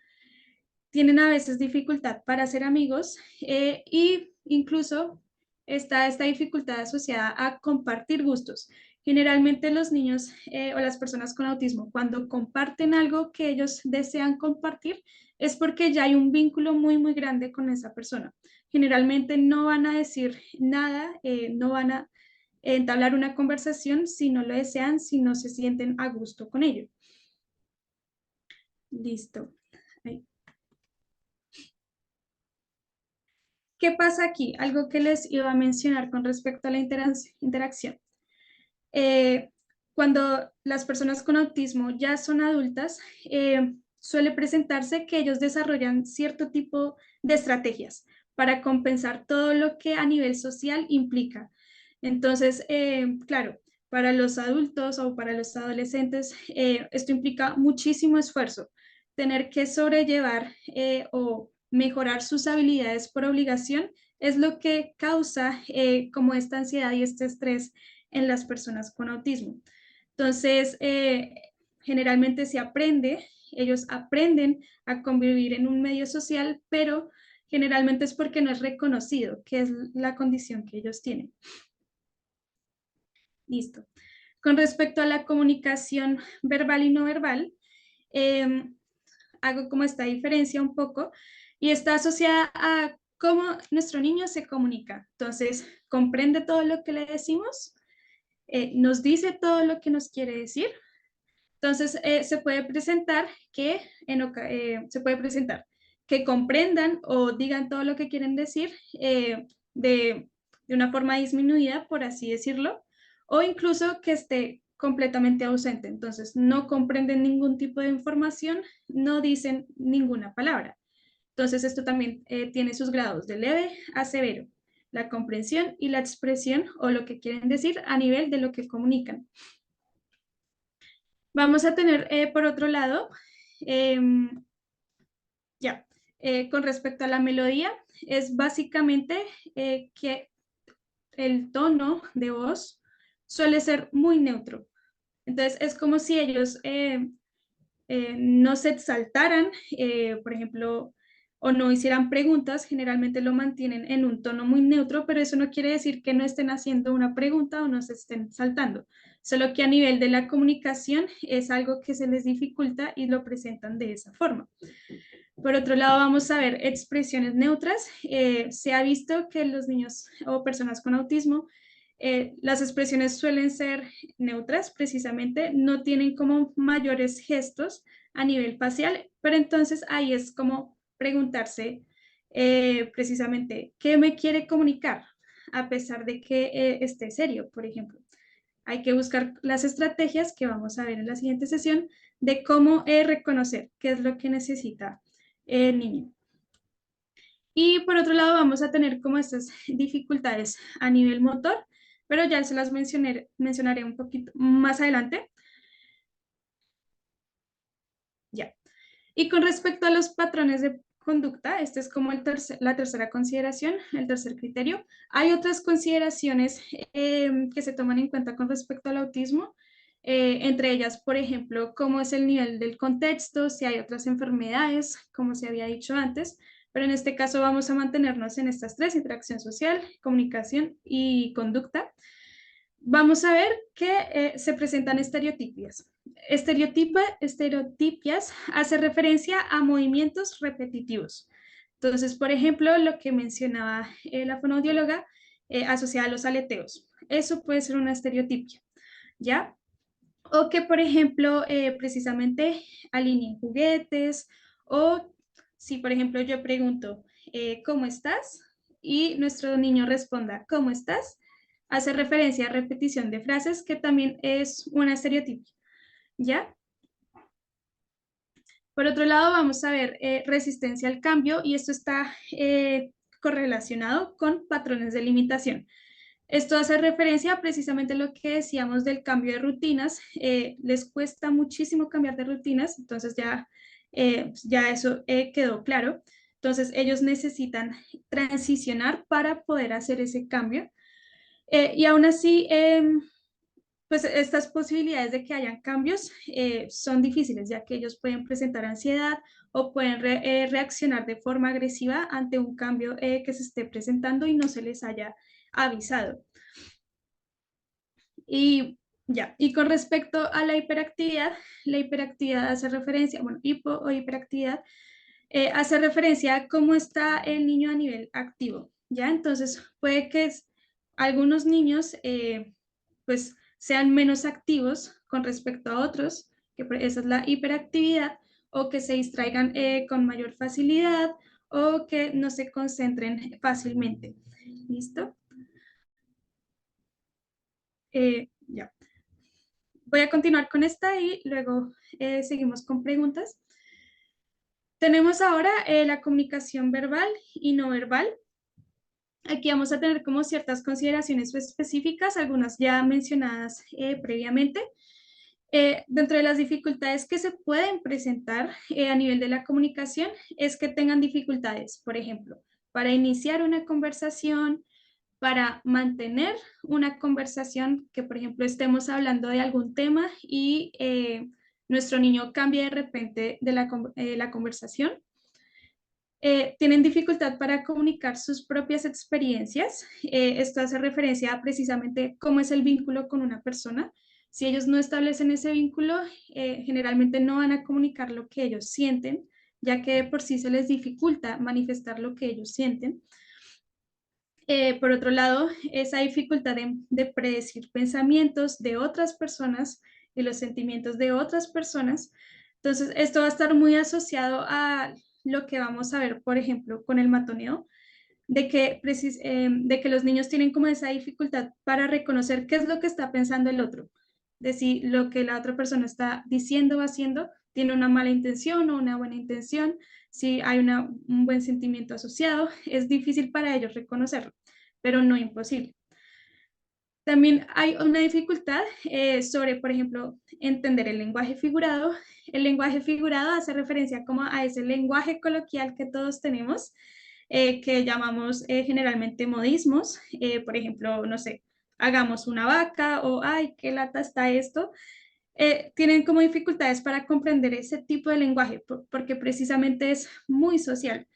tienen a veces dificultad para ser amigos y incluso está esta dificultad asociada a compartir gustos. Generalmente los niños o las personas con autismo, cuando comparten algo que ellos desean compartir, es porque ya hay un vínculo muy, muy grande con esa persona. Generalmente no van a decir nada, no van a entablar una conversación si no lo desean, si no se sienten a gusto con ello. Listo. Ahí. ¿Qué pasa aquí? Algo que les iba a mencionar con respecto a la interacción. Cuando las personas con autismo ya son adultas, suele presentarse que ellos desarrollan cierto tipo de estrategias para compensar todo lo que a nivel social implica. Entonces, claro, para los adultos o para los adolescentes, esto implica muchísimo esfuerzo, tener que sobrellevar o mejorar sus habilidades por obligación es lo que causa como esta ansiedad y este estrés en las personas con autismo. Entonces, generalmente se aprende, ellos aprenden a convivir en un medio social, pero generalmente es porque no es reconocido, que es la condición que ellos tienen. Listo. Con respecto a la comunicación verbal y no verbal, hago como esta diferencia un poco y está asociada a cómo nuestro niño se comunica. Entonces, comprende todo lo que le decimos, nos dice todo lo que nos quiere decir. Entonces, se puede presentar que comprendan o digan todo lo que quieren decir de una forma disminuida, por así decirlo, o incluso que esté completamente ausente. Entonces, no comprenden ningún tipo de información, no dicen ninguna palabra. Entonces, esto también tiene sus grados de leve a severo, la comprensión y la expresión o lo que quieren decir a nivel de lo que comunican. Vamos a tener, por otro lado, con respecto a la melodía, es básicamente que el tono de voz suele ser muy neutro. Entonces, es como si ellos no se exaltaran, por ejemplo, o no hicieran preguntas, generalmente lo mantienen en un tono muy neutro, pero eso no quiere decir que no estén haciendo una pregunta o no se estén saltando, solo que a nivel de la comunicación es algo que se les dificulta y lo presentan de esa forma. Por otro lado, vamos a ver expresiones neutras. Se ha visto que los niños o personas con autismo, las expresiones suelen ser neutras, precisamente, no tienen como mayores gestos a nivel facial, pero entonces ahí es como preguntarse precisamente, ¿qué me quiere comunicar? A pesar de que esté serio, por ejemplo. Hay que buscar las estrategias que vamos a ver en la siguiente sesión de cómo reconocer qué es lo que necesita el niño. Y por otro lado vamos a tener como estas dificultades a nivel motor, pero ya se las mencionaré un poquito más adelante. Ya. Y con respecto a los patrones de conducta, este es como la tercera consideración, el tercer criterio. Hay otras consideraciones que se toman en cuenta con respecto al autismo, entre ellas, por ejemplo, cómo es el nivel del contexto, si hay otras enfermedades, como se había dicho antes, pero en este caso vamos a mantenernos en estas tres: interacción social, comunicación y conducta. Vamos a ver que se presentan estereotipias. Estereotipias hace referencia a movimientos repetitivos. Entonces, por ejemplo, lo que mencionaba la fonoaudióloga asociada a los aleteos. Eso puede ser una estereotipia, ¿ya? O que, por ejemplo, precisamente alineen juguetes, o si, por ejemplo, yo pregunto, ¿cómo estás? Y nuestro niño responda, ¿cómo estás? Hace referencia a repetición de frases, que también es una estereotipia, ¿ya? Por otro lado, vamos a ver resistencia al cambio y esto está correlacionado con patrones de limitación. Esto hace referencia precisamente a lo que decíamos del cambio de rutinas. Les cuesta muchísimo cambiar de rutinas, entonces ya eso quedó claro. Entonces ellos necesitan transicionar para poder hacer ese cambio. Y aún así, pues estas posibilidades de que hayan cambios son difíciles, ya que ellos pueden presentar ansiedad o pueden reaccionar de forma agresiva ante un cambio que se esté presentando y no se les haya avisado. Y ya, y con respecto a la hiperactividad hace referencia, bueno, hipo o hiperactividad, hace referencia a cómo está el niño a nivel activo, ¿ya? Entonces, puede que algunos niños, pues, sean menos activos con respecto a otros, esa es la hiperactividad, o que se distraigan con mayor facilidad, o que no se concentren fácilmente. ¿Listo? Ya. Voy a continuar con esta y luego seguimos con preguntas. Tenemos ahora la comunicación verbal y no verbal. Aquí vamos a tener como ciertas consideraciones específicas, algunas ya mencionadas previamente. Dentro de las dificultades que se pueden presentar a nivel de la comunicación es que tengan dificultades, por ejemplo, para iniciar una conversación, para mantener una conversación, que por ejemplo estemos hablando de algún tema y nuestro niño cambie de repente de la conversación. Tienen dificultad para comunicar sus propias experiencias. Esto hace referencia a precisamente cómo es el vínculo con una persona. Si ellos no establecen ese vínculo, generalmente no van a comunicar lo que ellos sienten, ya que por sí se les dificulta manifestar lo que ellos sienten. Por otro lado, esa dificultad de predecir pensamientos de otras personas y los sentimientos de otras personas. Entonces, esto va a estar muy asociado a lo que vamos a ver, por ejemplo, con el matoneo, de que los niños tienen como esa dificultad para reconocer qué es lo que está pensando el otro, de si lo que la otra persona está diciendo o haciendo tiene una mala intención o una buena intención, si hay un buen sentimiento asociado, es difícil para ellos reconocerlo, pero no imposible. También hay una dificultad sobre, por ejemplo, entender el lenguaje figurado. El lenguaje figurado hace referencia como a ese lenguaje coloquial que todos tenemos, que llamamos generalmente modismos. Por ejemplo, no sé, hagamos una vaca o ay, qué lata está esto. Tienen como dificultades para comprender ese tipo de lenguaje porque precisamente es muy social.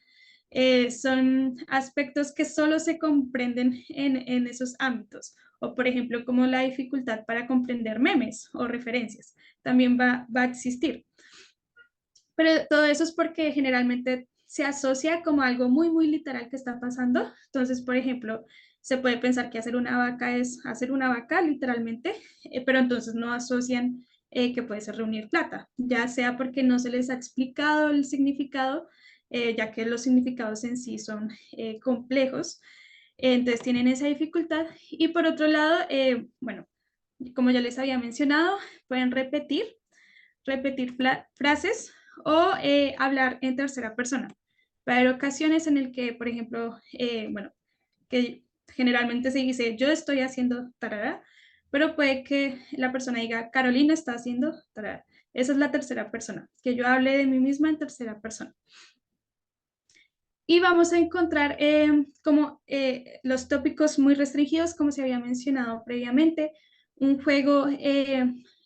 Son aspectos que solo se comprenden en esos ámbitos. O, por ejemplo, como la dificultad para comprender memes o referencias, también va a existir. Pero todo eso es porque generalmente se asocia como algo muy, muy literal que está pasando. Entonces, por ejemplo, se puede pensar que hacer una vaca es hacer una vaca literalmente, pero entonces no asocian que puede ser reunir plata, ya sea porque no se les ha explicado el significado, ya que los significados en sí son complejos, entonces tienen esa dificultad. Y por otro lado, bueno, como ya les había mencionado, pueden repetir frases o hablar en tercera persona. Va a haber ocasiones en el que, por ejemplo, bueno, que generalmente se dice yo estoy haciendo tarara, pero puede que la persona diga Carolina está haciendo tarara. Esa es la tercera persona, que yo hable de mí misma en tercera persona. Y vamos a encontrar como los tópicos muy restringidos, como se había mencionado previamente, un juego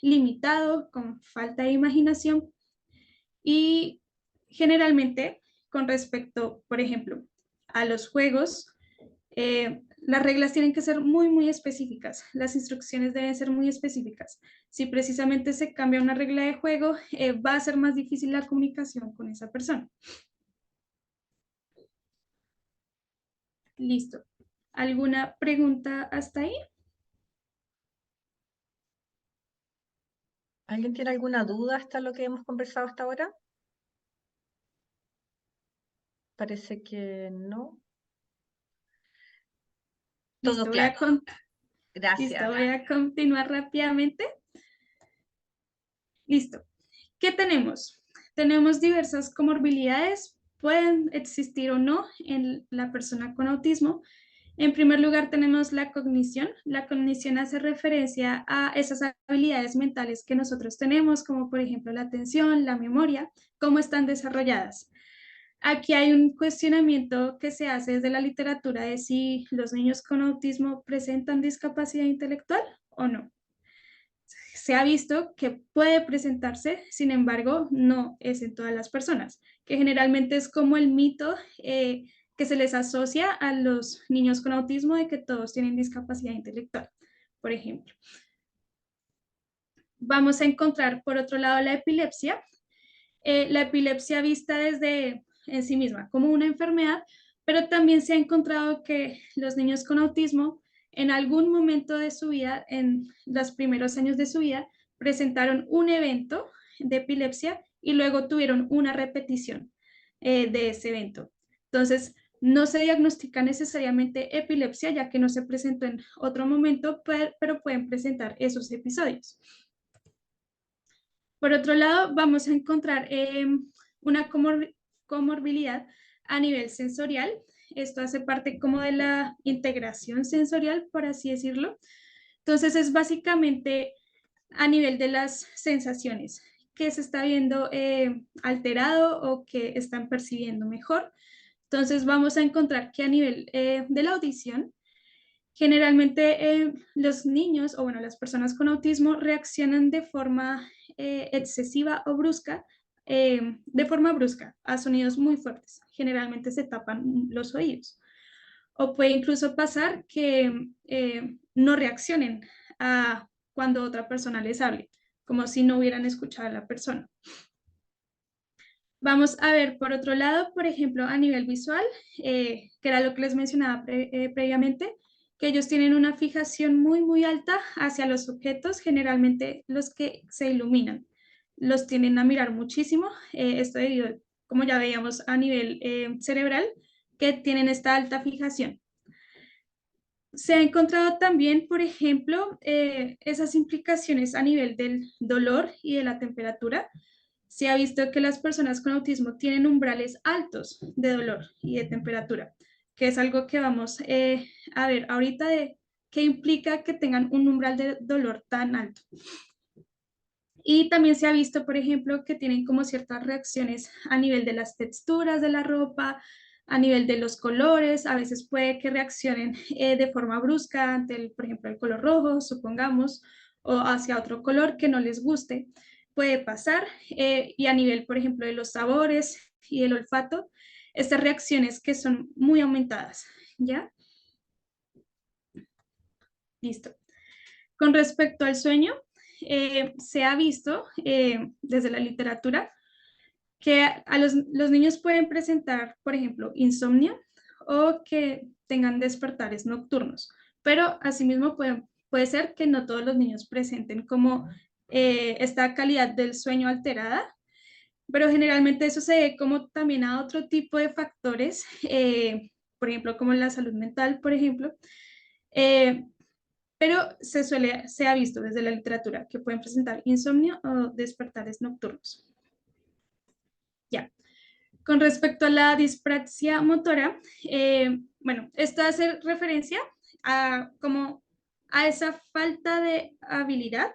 limitado, con falta de imaginación, y generalmente con respecto, por ejemplo, a los juegos, las reglas tienen que ser muy, muy específicas, las instrucciones deben ser muy específicas. Si precisamente se cambia una regla de juego, va a ser más difícil la comunicación con esa persona. Listo. ¿Alguna pregunta hasta ahí? ¿Alguien tiene alguna duda hasta lo que hemos conversado hasta ahora? Parece que no. Todo Listo, claro. Listo, Gracias. voy a continuar rápidamente. Listo. ¿Qué tenemos? tenemos diversas comorbilidades, pueden existir o no en la persona con autismo. En primer lugar tenemos la cognición. La cognición hace referencia a esas habilidades mentales que nosotros tenemos, como por ejemplo la atención, la memoria, cómo están desarrolladas. Aquí hay un cuestionamiento que se hace desde la literatura de si los niños con autismo presentan discapacidad intelectual o no. Se ha visto que puede presentarse, sin embargo, no es en todas las personas, que generalmente es como el mito que se les asocia a los niños con autismo de que todos tienen discapacidad intelectual, por ejemplo. Vamos a encontrar, por otro lado, la epilepsia. La epilepsia vista desde en sí misma como una enfermedad, pero también se ha encontrado que los niños con autismo en algún momento de su vida, en los primeros años de su vida, presentaron un evento de epilepsia y luego tuvieron una repetición de ese evento. Entonces, no se diagnostica necesariamente epilepsia, ya que no se presentó en otro momento, pero pueden presentar esos episodios. Por otro lado, vamos a encontrar una comorbilidad a nivel sensorial. Esto hace parte como de la integración sensorial, por así decirlo. Entonces es básicamente a nivel de las sensaciones que se está viendo alterado o que están percibiendo mejor. Entonces vamos a encontrar que a nivel de la audición, generalmente los niños o bueno, las personas con autismo reaccionan de forma excesiva o brusca, de forma brusca a sonidos muy fuertes. Generalmente se tapan los oídos. O puede incluso pasar que no reaccionen a cuando otra persona les hable, como si no hubieran escuchado a la persona. Vamos a ver, por otro lado, por ejemplo, a nivel visual, que era lo que les mencionaba previamente, que ellos tienen una fijación muy alta hacia los objetos, generalmente los que se iluminan. Los tienen a mirar muchísimo, esto debido, como ya veíamos, a nivel cerebral, que tienen esta alta fijación. Se ha encontrado también, por ejemplo, esas implicaciones a nivel del dolor y de la temperatura. Se ha visto que las personas con autismo tienen umbrales altos de dolor y de temperatura, que es algo que vamos a ver ahorita de qué implica que tengan un umbral de dolor tan alto. Y también se ha visto, por ejemplo, que tienen como ciertas reacciones a nivel de las texturas de la ropa, a nivel de los colores, a veces puede que reaccionen de forma brusca ante, por ejemplo, el color rojo, supongamos, o hacia otro color que no les guste. Puede pasar, y a nivel, por ejemplo, de los sabores y el olfato, estas reacciones que son muy aumentadas, ¿ya? Listo. Con respecto al sueño, se ha visto desde la literatura que los niños pueden presentar, por ejemplo, insomnio o que tengan despertares nocturnos, pero asimismo puede ser que no todos los niños presenten como esta calidad del sueño alterada, pero generalmente eso se ve como también a otro tipo de factores, por ejemplo, como la salud mental, por ejemplo, pero se ha visto desde la literatura que pueden presentar insomnio o despertares nocturnos. Ya. Con respecto a la dispraxia motora, bueno, esto hace referencia a, a esa falta de habilidad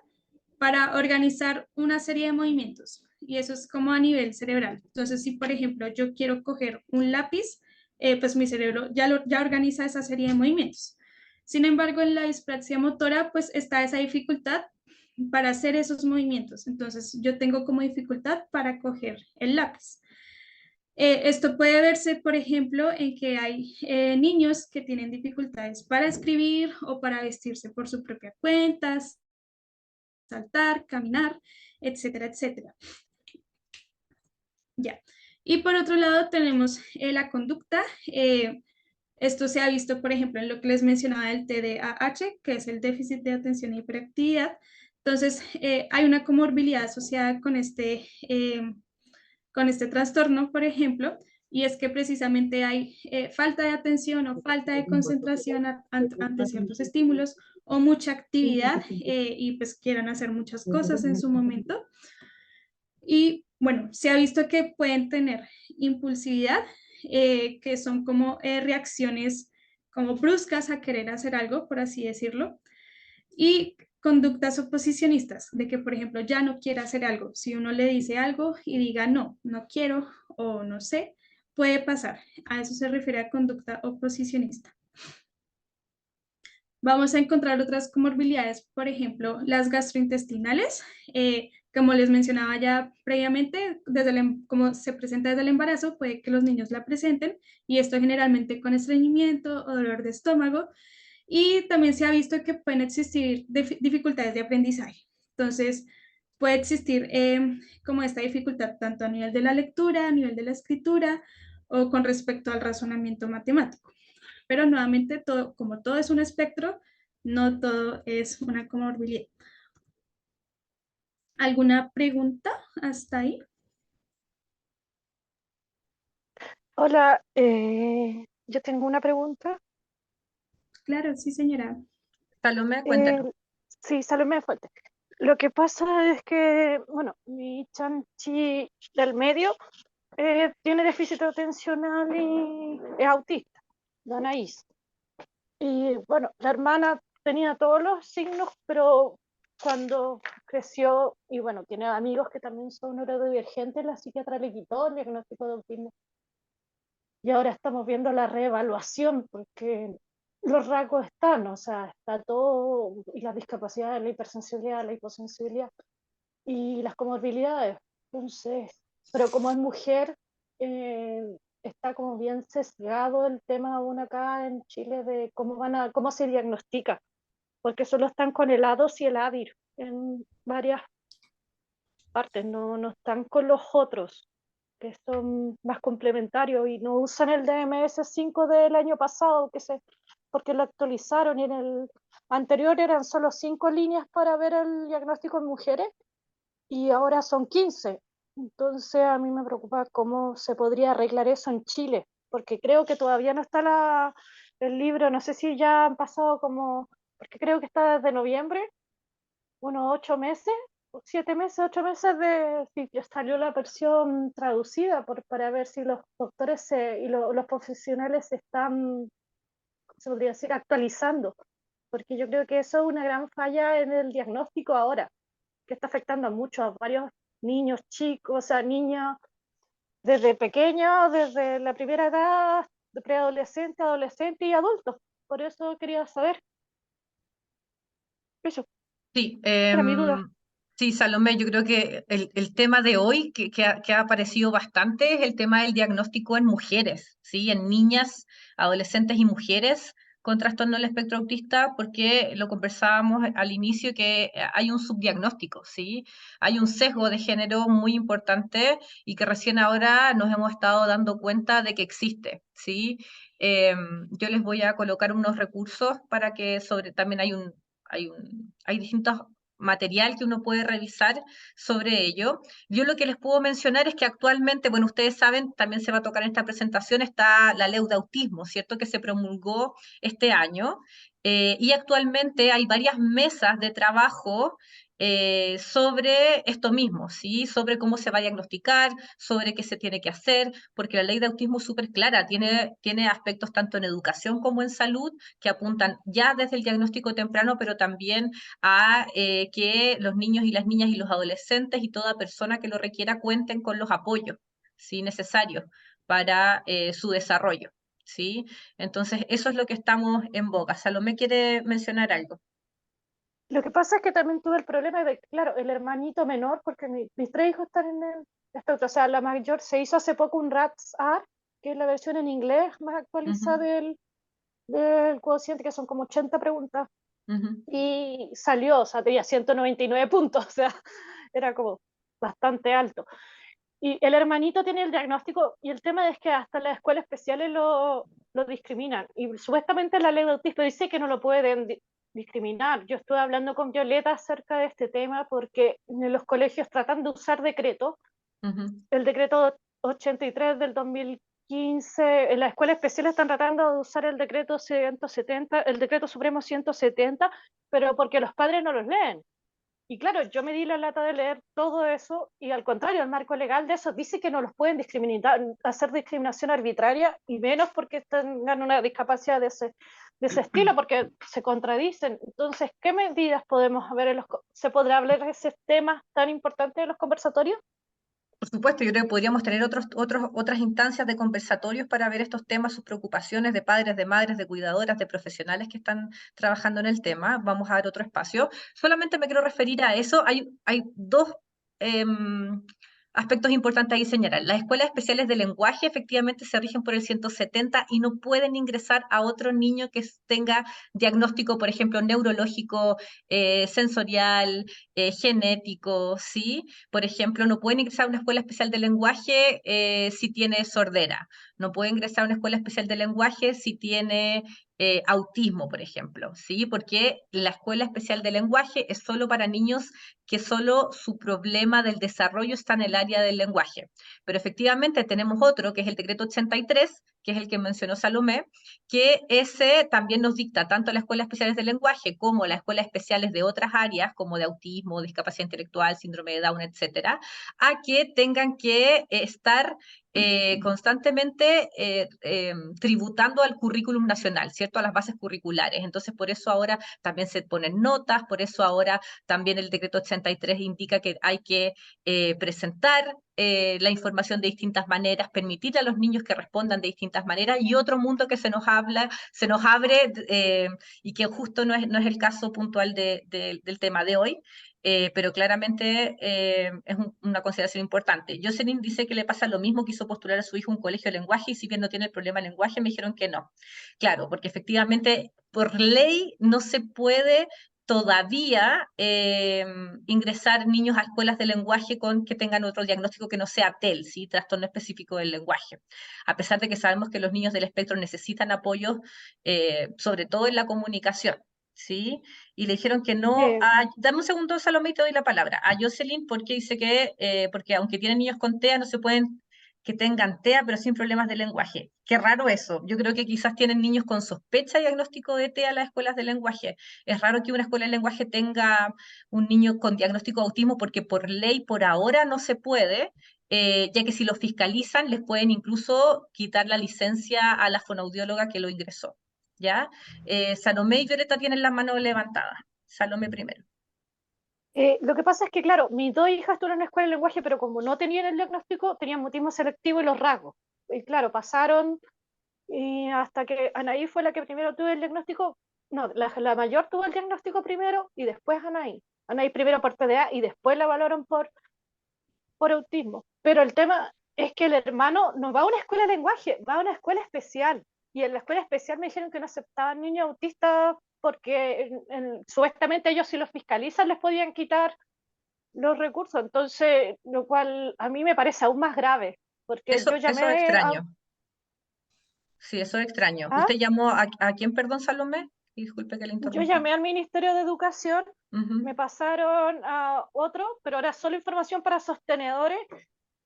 para organizar una serie de movimientos, y eso es como a nivel cerebral. Entonces, si por ejemplo yo quiero coger un lápiz, pues mi cerebro ya organiza esa serie de movimientos. Sin embargo, en la dispraxia motora, pues está esa dificultad para hacer esos movimientos. Entonces, yo tengo como dificultad para coger el lápiz. Esto puede verse, por ejemplo, en que hay niños que tienen dificultades para escribir o para vestirse por su propia cuenta, saltar, caminar, etcétera, etcétera. Ya. Y por otro lado tenemos la conducta. Esto se ha visto, por ejemplo, en lo que les mencionaba del TDAH, que es el déficit de atención e hiperactividad. Entonces, hay una comorbilidad asociada con este trastorno, por ejemplo, y es que precisamente hay falta de atención o falta de concentración ante ciertos estímulos o mucha actividad y pues quieran hacer muchas cosas en su momento. Y Bueno, se ha visto que pueden tener impulsividad, que son como reacciones como bruscas a querer hacer algo, por así decirlo, y conductas oposicionistas, de que, por ejemplo, ya no quiere hacer algo. Si uno le dice algo y diga no, no quiero o no sé, puede pasar. A eso se refiere a conducta oposicionista. Vamos a encontrar otras comorbilidades, por ejemplo, las gastrointestinales. Como les mencionaba ya previamente, como se presenta desde el embarazo, puede que los niños la presenten y esto generalmente con estreñimiento o dolor de estómago. Y también se ha visto que pueden existir dificultades de aprendizaje. Entonces, puede existir como esta dificultad tanto a nivel de la lectura, a nivel de la escritura o con respecto al razonamiento matemático. Pero nuevamente, todo, como todo es un espectro, no todo es una comorbilidad. ¿Alguna pregunta hasta ahí? Hola, yo tengo una pregunta. Claro, sí, señora. Salomé, cuéntanos. Sí, Salomé Fuerte. Lo que pasa es que, bueno, mi chanchi del medio tiene déficit atencional y es autista, la Anaís. Y bueno, la hermana tenía todos los signos, pero cuando creció, y bueno, tiene amigos que también son neurodivergentes, la psiquiatra le quitó el diagnóstico de autismo. Y ahora estamos viendo la reevaluación porque los rasgos están, o sea, está todo, y las discapacidades, la hipersensibilidad, la hiposensibilidad y las comorbilidades. Entonces, pero como es mujer, está como bien sesgado el tema aún acá en Chile de cómo se diagnostica, porque solo están con el ADOS y el ADIR en varias partes, no están con los otros que son más complementarios y no usan el DMS-5 del año pasado, porque lo actualizaron y en el anterior eran solo 5 líneas para ver el diagnóstico en mujeres y ahora son 15. Entonces a mí me preocupa cómo se podría arreglar eso en Chile, porque creo que todavía no está el libro, no sé si ya han pasado porque creo que está desde noviembre, unos 8 meses, 7 meses, 8 meses de si ya salió la versión traducida para ver si los doctores y los profesionales se están, se podría decir, actualizando, porque yo creo que eso es una gran falla en el diagnóstico ahora, que está afectando a varios niños, chicos, o sea, niños desde pequeños, desde la primera edad, de preadolescente, adolescente y adultos. Por eso quería saber eso, Sí, era mi duda. sí, Salomé, yo creo que el tema de hoy que ha aparecido bastante es el tema del diagnóstico en mujeres, ¿sí? En niñas, adolescentes y mujeres con trastorno del espectro autista, porque lo conversábamos al inicio que hay un subdiagnóstico, ¿sí? Hay un sesgo de género muy importante y que recién ahora nos hemos estado dando cuenta de que existe, ¿sí? Yo les voy a colocar unos recursos para que también hay distintos material que uno puede revisar sobre ello. Yo lo que les puedo mencionar es que actualmente, bueno, ustedes saben, también se va a tocar en esta presentación, está la ley de autismo, ¿cierto? Que se promulgó este año. Y actualmente hay varias mesas de trabajo sobre esto mismo, ¿sí? Sobre cómo se va a diagnosticar, sobre qué se tiene que hacer, porque la ley de autismo es súper clara, tiene aspectos tanto en educación como en salud que apuntan ya desde el diagnóstico temprano, pero también a que los niños y las niñas y los adolescentes y toda persona que lo requiera cuenten con los apoyos, ¿sí? Necesarios para su desarrollo, ¿sí? Entonces, eso es lo que estamos en boga. Salomé quiere mencionar algo. Lo que pasa es que también tuve el problema de, claro, el hermanito menor, porque mis 3 hijos están en el espectro, o sea, la mayor se hizo hace poco un RATS-R, que es la versión en inglés más actualizada del cociente, que son como 80 preguntas, y salió, o sea, tenía 199 puntos, o sea, era como bastante alto. Y el hermanito tiene el diagnóstico, y el tema es que hasta las escuelas especiales lo discriminan, y supuestamente la ley de autismo dice que no lo pueden discriminar. Yo estuve hablando con Violeta acerca de este tema porque en los colegios tratan de usar decretos, el decreto 83 del 2015, en la escuela especial están tratando de usar el decreto 170, el decreto supremo 170, pero porque los padres no los leen. Y claro, yo me di la lata de leer todo eso y al contrario, el marco legal de eso dice que no los pueden discriminar, hacer discriminación arbitraria y menos porque tengan una discapacidad de ese estilo, porque se contradicen. Entonces, ¿qué medidas podemos ver se podrá hablar de ese tema tan importante en los conversatorios? Por supuesto, yo creo que podríamos tener otras instancias de conversatorios para ver estos temas, sus preocupaciones de padres, de madres, de cuidadoras, de profesionales que están trabajando en el tema. Vamos a dar otro espacio. Solamente me quiero referir a eso. Hay dos aspectos importantes ahí señalar. Las escuelas especiales de lenguaje efectivamente se rigen por el 170 y no pueden ingresar a otro niño que tenga diagnóstico, por ejemplo, neurológico, sensorial, genético, ¿sí? Por ejemplo, no pueden ingresar a una escuela especial de lenguaje si tiene sordera. No puede ingresar a una escuela especial de lenguaje si tiene autismo, por ejemplo, ¿sí? Porque la escuela especial de lenguaje es solo para niños que solo su problema del desarrollo está en el área del lenguaje. Pero efectivamente tenemos otro, que es el decreto 83, que es el que mencionó Salomé, que ese también nos dicta tanto las escuelas especiales de lenguaje como las escuelas especiales de otras áreas, como de autismo, discapacidad intelectual, síndrome de Down, etcétera, a que tengan que estar constantemente tributando al currículum nacional, ¿cierto? A las bases curriculares. Entonces, por eso ahora también se ponen notas, por eso ahora también el decreto 83 indica que hay que presentar la información de distintas maneras, permitir a los niños que respondan de distintas maneras y otro mundo que se nos abre y que justo no es el caso puntual del tema de hoy. Pero claramente es una consideración importante. Jocelyn dice que le pasa lo mismo, quiso postular a su hijo un colegio de lenguaje y si bien no tiene el problema de lenguaje, me dijeron que no. Claro, porque efectivamente por ley no se puede todavía ingresar niños a escuelas de lenguaje con que tengan otro diagnóstico que no sea TEL, ¿sí? Trastorno específico del lenguaje. A pesar de que sabemos que los niños del espectro necesitan apoyo, sobre todo en la comunicación, ¿sí? Y le dijeron que no. Dame un segundo, Salomé, y te doy la palabra. A Jocelyn, porque dice que, porque aunque tienen niños con TEA, no se pueden que tengan TEA, pero sin problemas de lenguaje. Qué raro eso. Yo creo que quizás tienen niños con sospecha y diagnóstico de TEA en las escuelas de lenguaje. Es raro que una escuela de lenguaje tenga un niño con diagnóstico de autismo porque por ley, por ahora, no se puede, ya que si lo fiscalizan, les pueden incluso quitar la licencia a la fonoaudióloga que lo ingresó. ¿Ya? Salomé y Violeta tienen las manos levantadas. Salomé primero. Lo que pasa es que, claro, mis dos hijas estuvieron en la escuela de lenguaje, pero como no tenían el diagnóstico, tenían mutismo selectivo y los rasgos. Y claro, pasaron y hasta que Anaí fue la que primero tuvo el diagnóstico. No, la mayor tuvo el diagnóstico primero y después Anaí. Anaí primero por TDA y después la valoraron por autismo. Pero el tema es que el hermano no va a una escuela de lenguaje, va a una escuela especial. Y en la escuela especial me dijeron que no aceptaban niños autistas porque supuestamente ellos si los fiscalizan les podían quitar los recursos. Entonces, lo cual a mí me parece aún más grave, porque Eso yo es llamé extraño. Sí, eso es extraño. ¿Usted llamó a quién, perdón, Salomé? Disculpe que le yo interrumpí. llamé al Ministerio de Educación, Ujú. me pasaron a otro, pero ahora solo información para sostenedores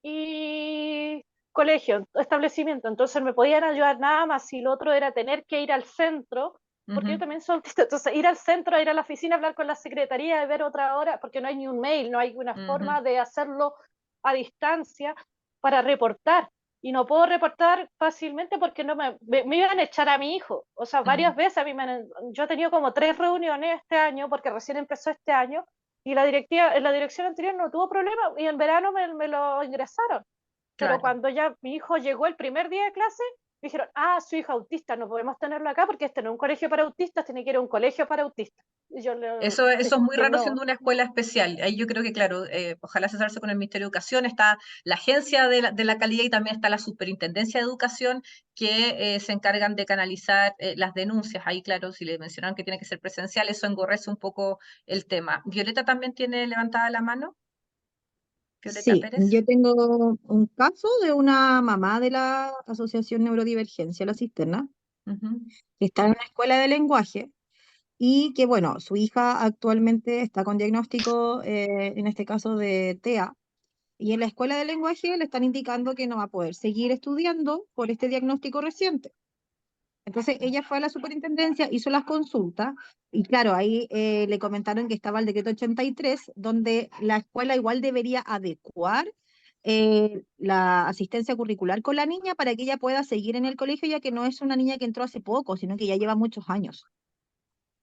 y colegio, establecimiento. Entonces me podían ayudar nada más si lo otro era tener que ir al centro, porque yo también soy autista. Entonces ir al centro, ir a la oficina, hablar con la secretaría, ver otra hora, porque no hay ni un mail, no hay una forma de hacerlo a distancia para reportar. Y no puedo reportar fácilmente porque no me iban a echar a mi hijo. O sea, varias veces a mí yo he tenido como 3 reuniones este año, porque recién empezó este año, y la dirección anterior no tuvo problema y en verano me lo ingresaron. Pero Claro. cuando ya mi hijo llegó el primer día de clase, me dijeron, su hijo autista, no podemos tenerlo acá porque este no es un colegio para autistas, tiene que ir a un colegio para autistas. Y yo Eso es muy que raro no. siendo una escuela especial. Ahí yo creo que, claro, ojalá asesorarse con el Ministerio de Educación, está la Agencia de la Calidad y también está la Superintendencia de Educación que se encargan de canalizar las denuncias. Ahí, claro, si le mencionaron que tiene que ser presencial, eso engorrece un poco el tema. ¿Violeta también tiene levantada la mano? Violeta Sí, Pérez. yo tengo un caso de una mamá de la Asociación Neurodivergencia, La Cisterna, Ujú. que está en una escuela de lenguaje y que, bueno, su hija actualmente está con diagnóstico, en este caso de TEA, y en la escuela de lenguaje le están indicando que no va a poder seguir estudiando por este diagnóstico reciente. Entonces ella fue a la superintendencia, hizo las consultas y claro, ahí le comentaron que estaba el decreto 83, donde la escuela igual debería adecuar la asistencia curricular con la niña para que ella pueda seguir en el colegio, ya que no es una niña que entró hace poco, sino que ya lleva muchos años.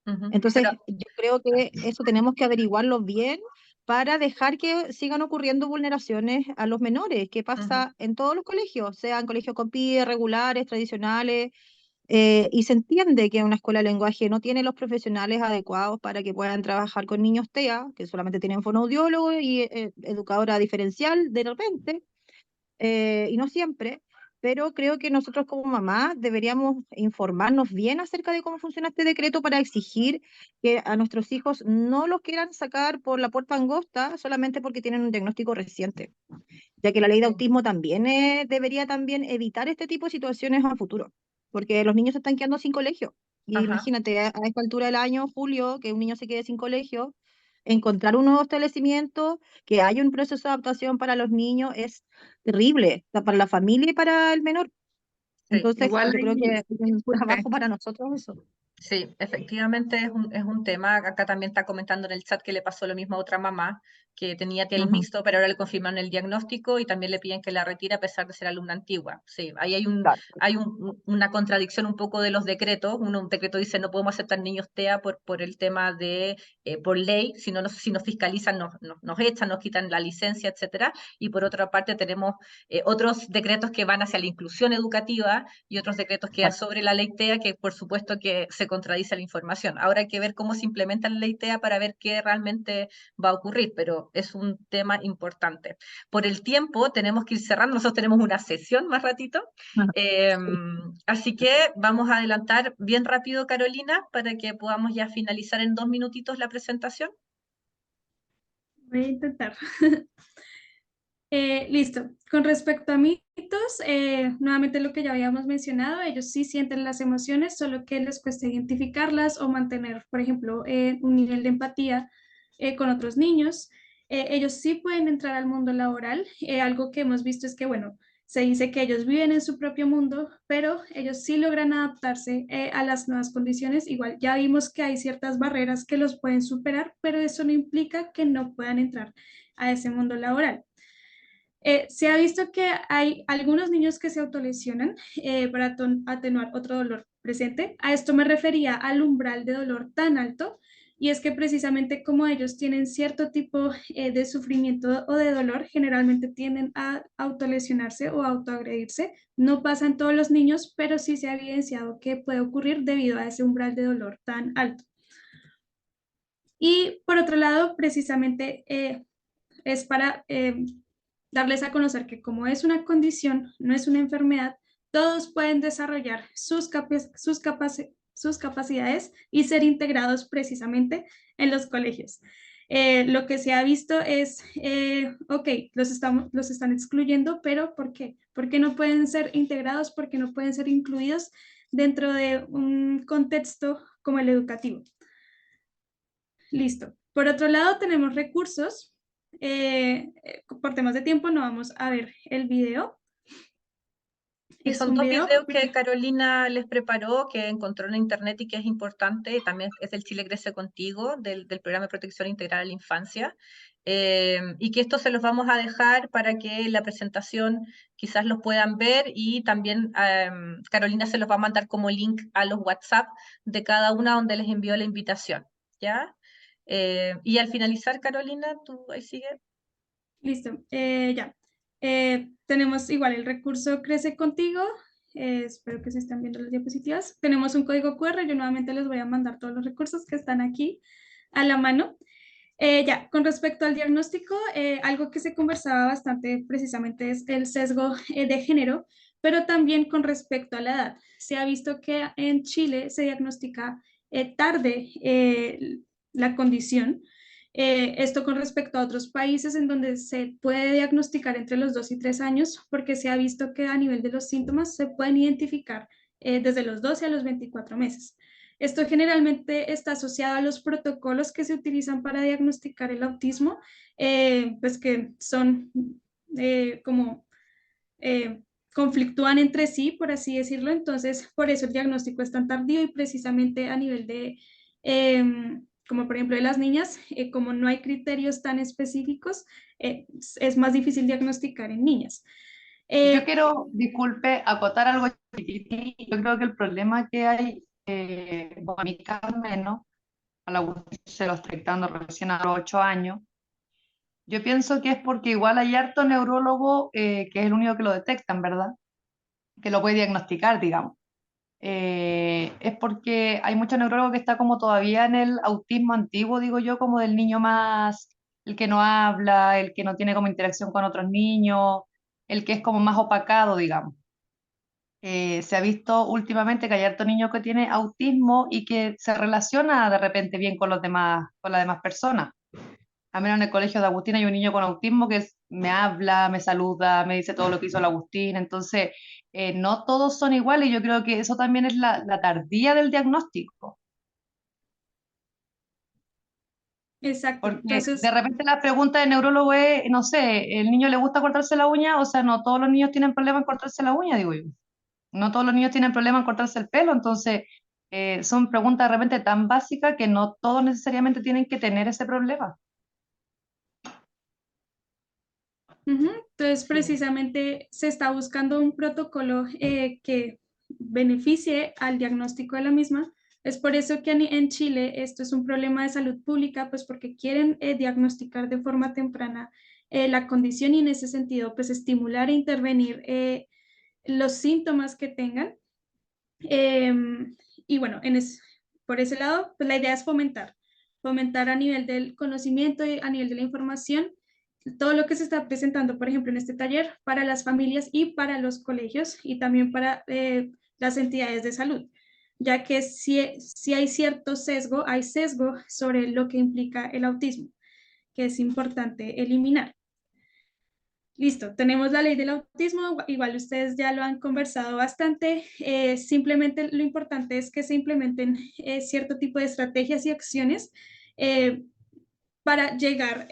Ujú. Entonces Pero, yo creo que eso tenemos que averiguarlo bien para dejar que sigan ocurriendo vulneraciones a los menores, que ujú. pasa en todos los colegios, sean colegios con PIE, regulares, tradicionales, y se entiende que una escuela de lenguaje no tiene los profesionales adecuados para que puedan trabajar con niños TEA, que solamente tienen fonoaudiólogo y educadora diferencial de repente, y no siempre, pero creo que nosotros como mamá deberíamos informarnos bien acerca de cómo funciona este decreto para exigir que a nuestros hijos no los quieran sacar por la puerta angosta solamente porque tienen un diagnóstico reciente, ya que la ley de Sí. autismo también debería también evitar este tipo de situaciones a futuro, porque los niños se están quedando sin colegio. Y Ajá. imagínate, a esta altura del año, julio, que un niño se quede sin colegio, encontrar un nuevo establecimiento, que haya un proceso de adaptación para los niños, es terrible, para la familia y para el menor. Sí, Entonces, Igual yo creo que ahí, es un disculpe, trabajo para nosotros eso. sí, efectivamente es un tema. Acá también está comentando en el chat que le pasó lo mismo a otra mamá que tenía TIA Ujú. mixto, pero ahora le confirman el diagnóstico y también le piden que la retire a pesar de ser alumna antigua. Sí, ahí Claro. hay una contradicción un poco de los decretos. Un decreto dice no podemos aceptar niños TEA por el tema de, por ley, si nos fiscalizan, nos echan, nos quitan la licencia, etcétera. Y por otra parte tenemos otros decretos que van hacia la inclusión educativa y otros decretos que Exacto. sobre la ley TEA, que por supuesto que se contradice la información. Ahora hay que ver cómo se implementa la ley TEA para ver qué realmente va a ocurrir, pero es un tema importante. Por el tiempo tenemos que ir cerrando, nosotros tenemos una sesión más ratito, Sí. así que vamos a adelantar bien rápido, Carolina, para que podamos ya finalizar en 2 minutitos la presentación. Voy a intentar. Listo. Con respecto a mitos, nuevamente lo que ya habíamos mencionado, ellos sí sienten las emociones, solo que les cuesta identificarlas o mantener, por ejemplo, un nivel de empatía con otros niños. Ellos sí pueden entrar al mundo laboral. Algo que hemos visto es que, bueno, se dice que ellos viven en su propio mundo, pero ellos sí logran adaptarse a las nuevas condiciones. Igual ya vimos que hay ciertas barreras que los pueden superar, pero eso no implica que no puedan entrar a ese mundo laboral. Se ha visto que hay algunos niños que se autolesionan para atenuar otro dolor presente. A esto me refería al umbral de dolor tan alto, y es que precisamente como ellos tienen cierto tipo de sufrimiento o de dolor, generalmente tienden a autolesionarse o autoagredirse. No pasa en todos los niños, pero sí se ha evidenciado que puede ocurrir debido a ese umbral de dolor tan alto. Y por otro lado, precisamente es para darles a conocer que como es una condición, no es una enfermedad, todos pueden desarrollar sus capacidades y ser integrados precisamente en los colegios. Lo que se ha visto es, ok, los están excluyendo, pero ¿por qué? ¿Por qué no pueden ser integrados? ¿Por qué no pueden ser incluidos dentro de un contexto como el educativo? Listo. Por otro lado, tenemos recursos. Por temas de tiempo no vamos a ver el video. Y Es son un 2 video. videos que Carolina les preparó, que encontró en internet y que es importante. También es del Chile Crece Contigo, del programa de protección integral a la infancia. Y que estos se los vamos a dejar para que la presentación quizás los puedan ver y también Carolina se los va a mandar como link a los WhatsApp de cada una donde les envió la invitación. ¿Ya? Y al finalizar, Carolina, tú ahí sigue. Listo. Ya. Tenemos igual el recurso Crece Contigo. Espero que se estén viendo las diapositivas. Tenemos un código QR. Yo nuevamente les voy a mandar todos los recursos que están aquí a la mano. Ya, con respecto al diagnóstico, algo que se conversaba bastante precisamente es el sesgo de género, pero también con respecto a la edad. Se ha visto que en Chile se diagnostica tarde la condición. Esto con respecto a otros países en donde se puede diagnosticar entre los 2 y 3 años, porque se ha visto que a nivel de los síntomas se pueden identificar desde los 12 a los 24 meses. Esto generalmente está asociado a los protocolos que se utilizan para diagnosticar el autismo, pues que son como conflictúan entre sí, por así decirlo, entonces por eso el diagnóstico es tan tardío y precisamente a nivel de, como por ejemplo de las niñas, como no hay criterios tan específicos, es más difícil diagnosticar en niñas. Yo Eh, quiero, disculpe, acotar algo chiquitito. Yo creo que el problema que hay, bueno, a mi caso al menos, a la Agustín se lo estoy dictando recién a los 8 años, yo pienso que es porque igual hay harto neurólogo que es el único que lo detectan, ¿verdad? Que lo puede diagnosticar, digamos. Es porque hay mucho neurólogo que está como todavía en el autismo antiguo, digo yo, como del niño más, el que no habla, el que no tiene como interacción con otros niños, el que es como más opacado, digamos. Se ha visto últimamente que hay harto niño que tiene autismo y que se relaciona de repente bien con los demás, con las demás personas. A menos en el colegio de Agustín hay un niño con autismo que me habla, me saluda, me dice todo lo que hizo el Agustín. Entonces, no todos son iguales y yo creo que eso también es la tardía del diagnóstico. exacto, Porque de entonces, repente la pregunta del neurólogo es, no sé, ¿el niño le gusta cortarse la uña? O sea, no todos los niños tienen problema en cortarse la uña, digo yo. No todos los niños tienen problema en cortarse el pelo, entonces son preguntas de repente tan básicas que no todos necesariamente tienen que tener ese problema. entonces Sí. precisamente se está buscando un protocolo que beneficie al diagnóstico de la misma. Es por eso que en Chile esto es un problema de salud pública, pues porque quieren diagnosticar de forma temprana la condición y en ese sentido, pues estimular e intervenir los síntomas que tengan. Y bueno, por ese lado, pues la idea es fomentar a nivel del conocimiento y a nivel de la información todo lo que se está presentando, por ejemplo, en este taller para las familias y para los colegios y también para las entidades de salud, ya que si hay cierto sesgo, hay sesgo sobre lo que implica el autismo, que es importante eliminar. Listo, tenemos la ley del autismo, igual ustedes ya lo han conversado bastante, simplemente lo importante es que se implementen cierto tipo de estrategias y acciones eh, para llegar,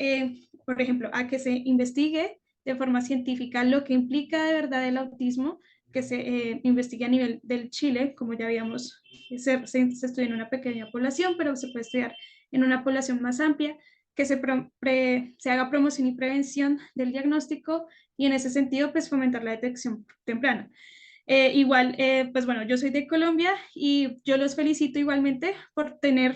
por ejemplo, a que se investigue de forma científica lo que implica de verdad el autismo, que se investigue a nivel del Chile, como ya habíamos, se estudia en una pequeña población, pero se puede estudiar en una población más amplia, que se haga promoción y prevención del diagnóstico y en ese sentido, pues fomentar la detección temprana. Igual, pues bueno, yo soy de Colombia y yo los felicito igualmente por tener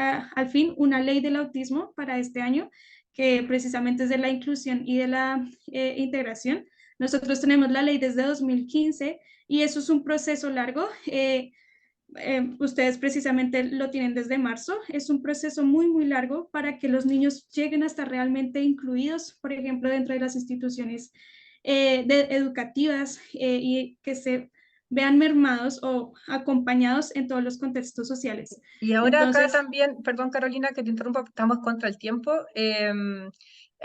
al fin una ley del autismo para este año, que precisamente es de la inclusión y de la integración. Nosotros tenemos la ley desde 2015 y eso es un proceso largo. Ustedes precisamente lo tienen desde marzo. Es un proceso muy, muy largo para que los niños lleguen a estar realmente incluidos, por ejemplo, dentro de las instituciones educativas y que se vean mermados o acompañados en todos los contextos sociales. Y ahora acá Entonces, también, perdón Carolina que te interrumpa, estamos contra el tiempo.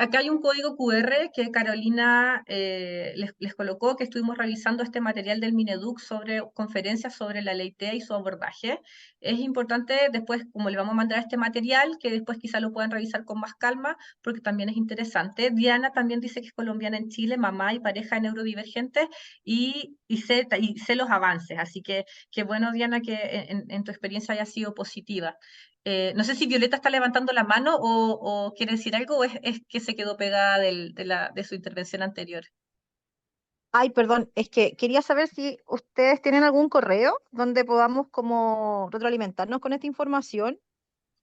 Acá hay un código QR que Carolina les colocó, que estuvimos revisando este material del Mineduc sobre conferencias sobre la ley TEA y su abordaje. Es importante después, como le vamos a mandar este material, que después quizá lo puedan revisar con más calma, porque también es interesante. Diana también dice que es colombiana en Chile, mamá y pareja de neurodivergentes, y sé los avances, así que qué bueno, Diana, que en tu experiencia haya sido positiva. No sé si Violeta está levantando la mano o quiere decir algo o es que se quedó pegada de su intervención anterior. Ay, perdón, es que quería saber si ustedes tienen algún correo donde podamos como retroalimentarnos con esta información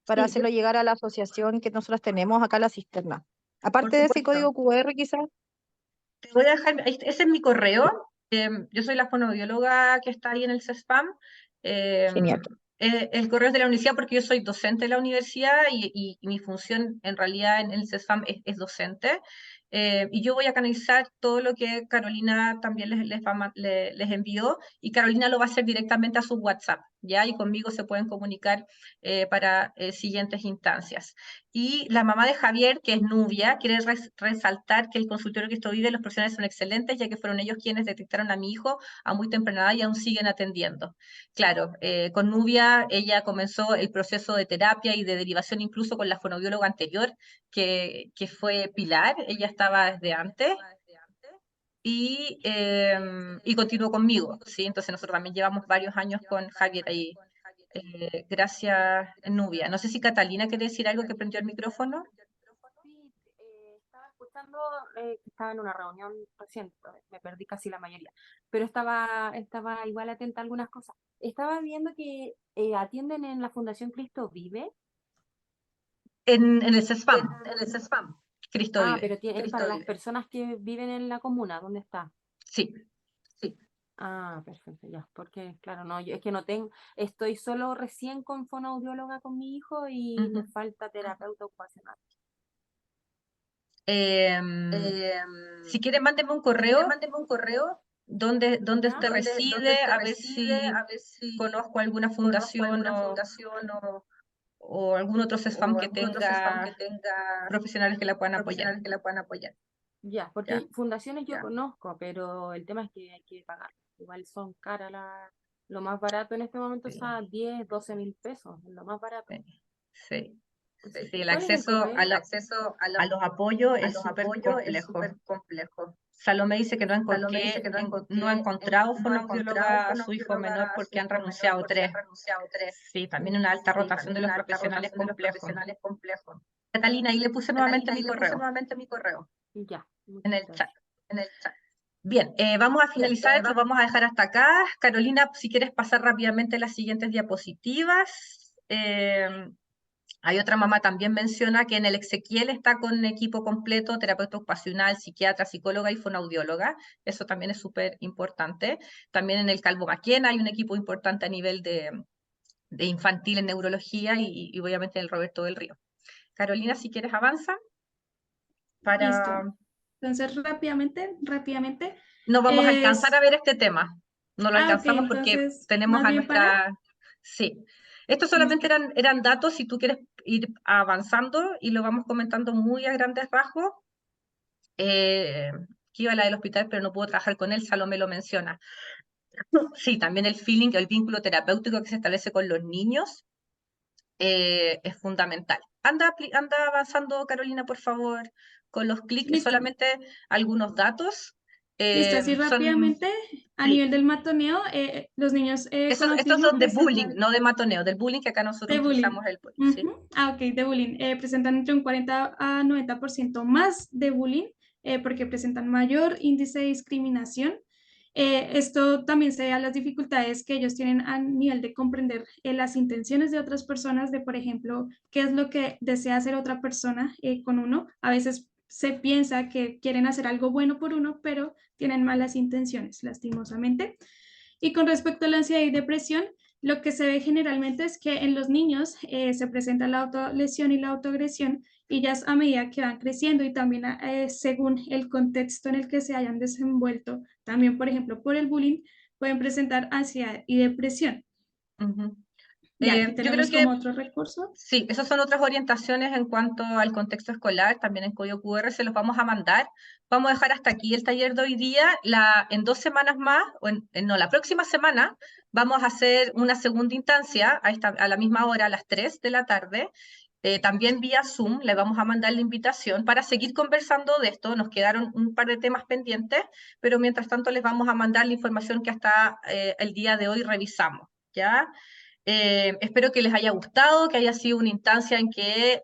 para sí, hacerlo llegar a la asociación que nosotros tenemos acá en la cisterna. Por Aparte de ese supuesto. código QR, quizás. Te voy a dejar, ese es mi correo. Yo soy la fonoaudióloga que está ahí en el CESPAM. Genial. El correo es de la universidad porque yo soy docente de la universidad y mi función en realidad en el CESPAM es docente. Y yo voy a canalizar todo lo que Carolina también les envió y Carolina lo va a hacer directamente a su WhatsApp, ¿ya? Y conmigo se pueden comunicar para siguientes instancias. Y la mamá de Javier, que es Nubia, quiere resaltar que el consultorio que esto vive, los profesionales son excelentes, ya que fueron ellos quienes detectaron a mi hijo a muy temprana edad y aún siguen atendiendo. Claro, con Nubia ella comenzó el proceso de terapia y de derivación incluso con la fonoaudióloga anterior, que fue Pilar, ella estaba desde antes. y continuó conmigo, ¿sí? Entonces nosotros también llevamos varios años con Javier ahí. Gracias, Nubia. No sé si Catalina quiere decir algo, que prendió el micrófono. Sí, estaba escuchando, que estaba en una reunión recién, me perdí casi la mayoría, pero estaba igual atenta a algunas cosas. Estaba viendo que atienden en la Fundación Cristo Vive. En el CESFAM, Cristo Ah, vive. pero es Cristo para las vive. personas que viven en la comuna, ¿dónde está? Sí. Ah, perfecto, ya, porque claro, no, es que no tengo, estoy solo recién con fonoaudióloga con mi hijo y me Ujú. falta terapeuta ocupacional. Si quiere, mándeme un correo donde ¿Ya? usted reside, a ver si conozco alguna fundación o algún otro CESFAM que tenga profesionales que la puedan apoyar. Ya, porque fundaciones yo conozco, pero el tema es que hay que pagar. Igual son caras lo más barato en este momento Sí. está 10, 12 mil pesos, lo más barato. Sí. Así Sí, que, el ¿cuál es el acceso correo? a los apoyos es súper complejo. Salomé dice que no ha encontrado fonoaudióloga a su hijo menor porque han renunciado 3. Sí, también una alta rotación de los profesionales complejo. Catalina, ahí le puse nuevamente mi correo Ya, en muchas el chat. gracias. Bien, vamos a finalizar, lo vamos a dejar hasta acá. Carolina, si quieres pasar rápidamente las siguientes diapositivas. Hay otra mamá también menciona que en el Ezequiel está con equipo completo, terapeuta ocupacional, psiquiatra, psicóloga y fonoaudióloga. Eso también es súper importante. También en el Calvo Maquena hay un equipo importante a nivel de infantil en neurología y obviamente el Roberto del Río. Carolina, si quieres avanza. Listo. Entonces, rápidamente, No vamos a es- alcanzar a ver este tema. No lo ok, alcanzamos porque entonces, tenemos más a bien para, nuestra... Sí. Estos solamente listo. eran datos, si tú quieres ir avanzando y lo vamos comentando muy a grandes rasgos. Que iba a la del hospital, pero no puedo trabajar con él, Salomé lo menciona. Sí, también el feeling, el vínculo terapéutico que se establece con los niños es fundamental. Anda avanzando, Carolina, por favor, con los clics, Listo. solamente algunos datos. Listo, así Son, rápidamente, a sí, nivel del matoneo, los niños con estos autismo son de bullying, presentan no de matoneo, del bullying que acá nosotros de bullying. utilizamos el bullying, ¿sí? Ujú. Ah, ok, de bullying. Presentan entre un 40 a 90% más de bullying porque presentan mayor índice de discriminación. Esto también se debe a las dificultades que ellos tienen a nivel de comprender las intenciones de otras personas, de, por ejemplo, qué es lo que desea hacer otra persona con uno. A veces se piensa que quieren hacer algo bueno por uno, pero tienen malas intenciones, lastimosamente. Y con respecto a la ansiedad y depresión, lo que se ve generalmente es que en los niños se presenta la autolesión y la autoagresión y ya a medida que van creciendo y también según el contexto en el que se hayan desenvuelto, también por ejemplo por el bullying, pueden presentar ansiedad y depresión. Ujú. Y aquí Yo creo tenemos que como otro recurso. sí, esas son otras orientaciones en cuanto al contexto escolar, también en código QR se los vamos a mandar. Vamos a dejar hasta aquí el taller de hoy día. En 2 semanas más, no, la próxima semana, vamos a hacer una segunda instancia a la misma hora, a las 3 de la tarde. También vía Zoom, le vamos a mandar la invitación para seguir conversando de esto. Nos quedaron un par de temas pendientes, pero mientras tanto les vamos a mandar la información que hasta el día de hoy revisamos, ¿ya? Espero que les haya gustado, que haya sido una instancia en que,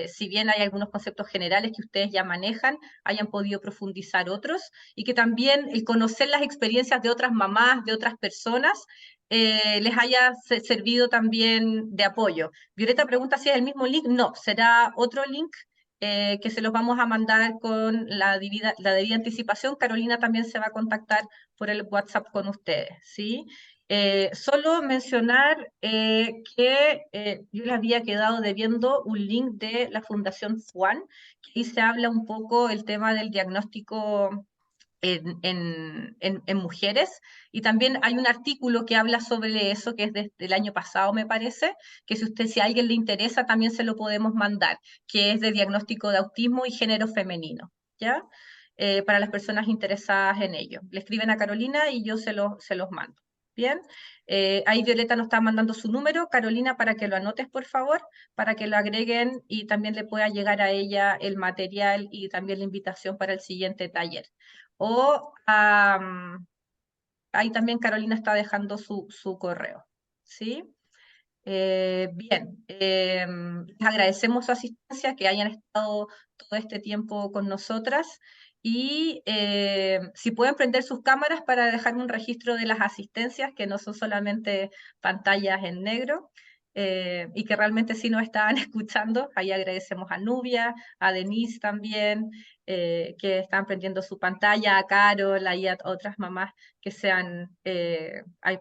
si bien hay algunos conceptos generales que ustedes ya manejan, hayan podido profundizar otros y que también el conocer las experiencias de otras mamás, de otras personas, les haya servido también de apoyo. Violeta pregunta si es el mismo link. No, será otro link que se los vamos a mandar con la debida anticipación. Carolina también se va a contactar por el WhatsApp con ustedes, ¿sí? Solo mencionar que yo les había quedado debiendo un link de la Fundación Juan, que ahí se habla un poco el tema del diagnóstico en mujeres, y también hay un artículo que habla sobre eso, que es desde el año pasado, me parece, que si a alguien le interesa, también se lo podemos mandar, que es de diagnóstico de autismo y género femenino, ¿ya? Para las personas interesadas en ello. Le escriben a Carolina y yo se los mando. Bien, ahí Violeta nos está mandando su número, Carolina, para que lo anotes, por favor, para que lo agreguen y también le pueda llegar a ella el material y también la invitación para el siguiente taller. o ahí también Carolina está dejando su correo, ¿sí? Bien, les agradecemos su asistencia, que hayan estado todo este tiempo con nosotras, y si pueden prender sus cámaras para dejarme un registro de las asistencias, que no son solamente pantallas en negro, y que realmente sí nos estaban escuchando. Ahí agradecemos a Nubia, a Denise también, que están prendiendo su pantalla, a Carol, y a otras mamás que se han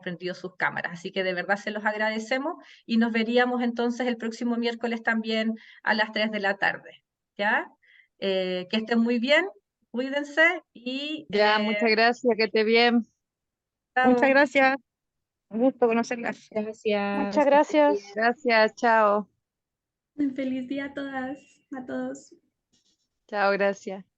prendido sus cámaras. Así que de verdad se los agradecemos y nos veríamos entonces el próximo miércoles también a las 3 de la tarde. ¿Ya? Que estén muy bien, cuídense y Ya, muchas gracias, que esté bien. chao. Muchas gracias. Un gusto conocerlas. Gracias. Muchas gracias. Gracias, chao. Feliz día a todas, a todos. Chao, gracias.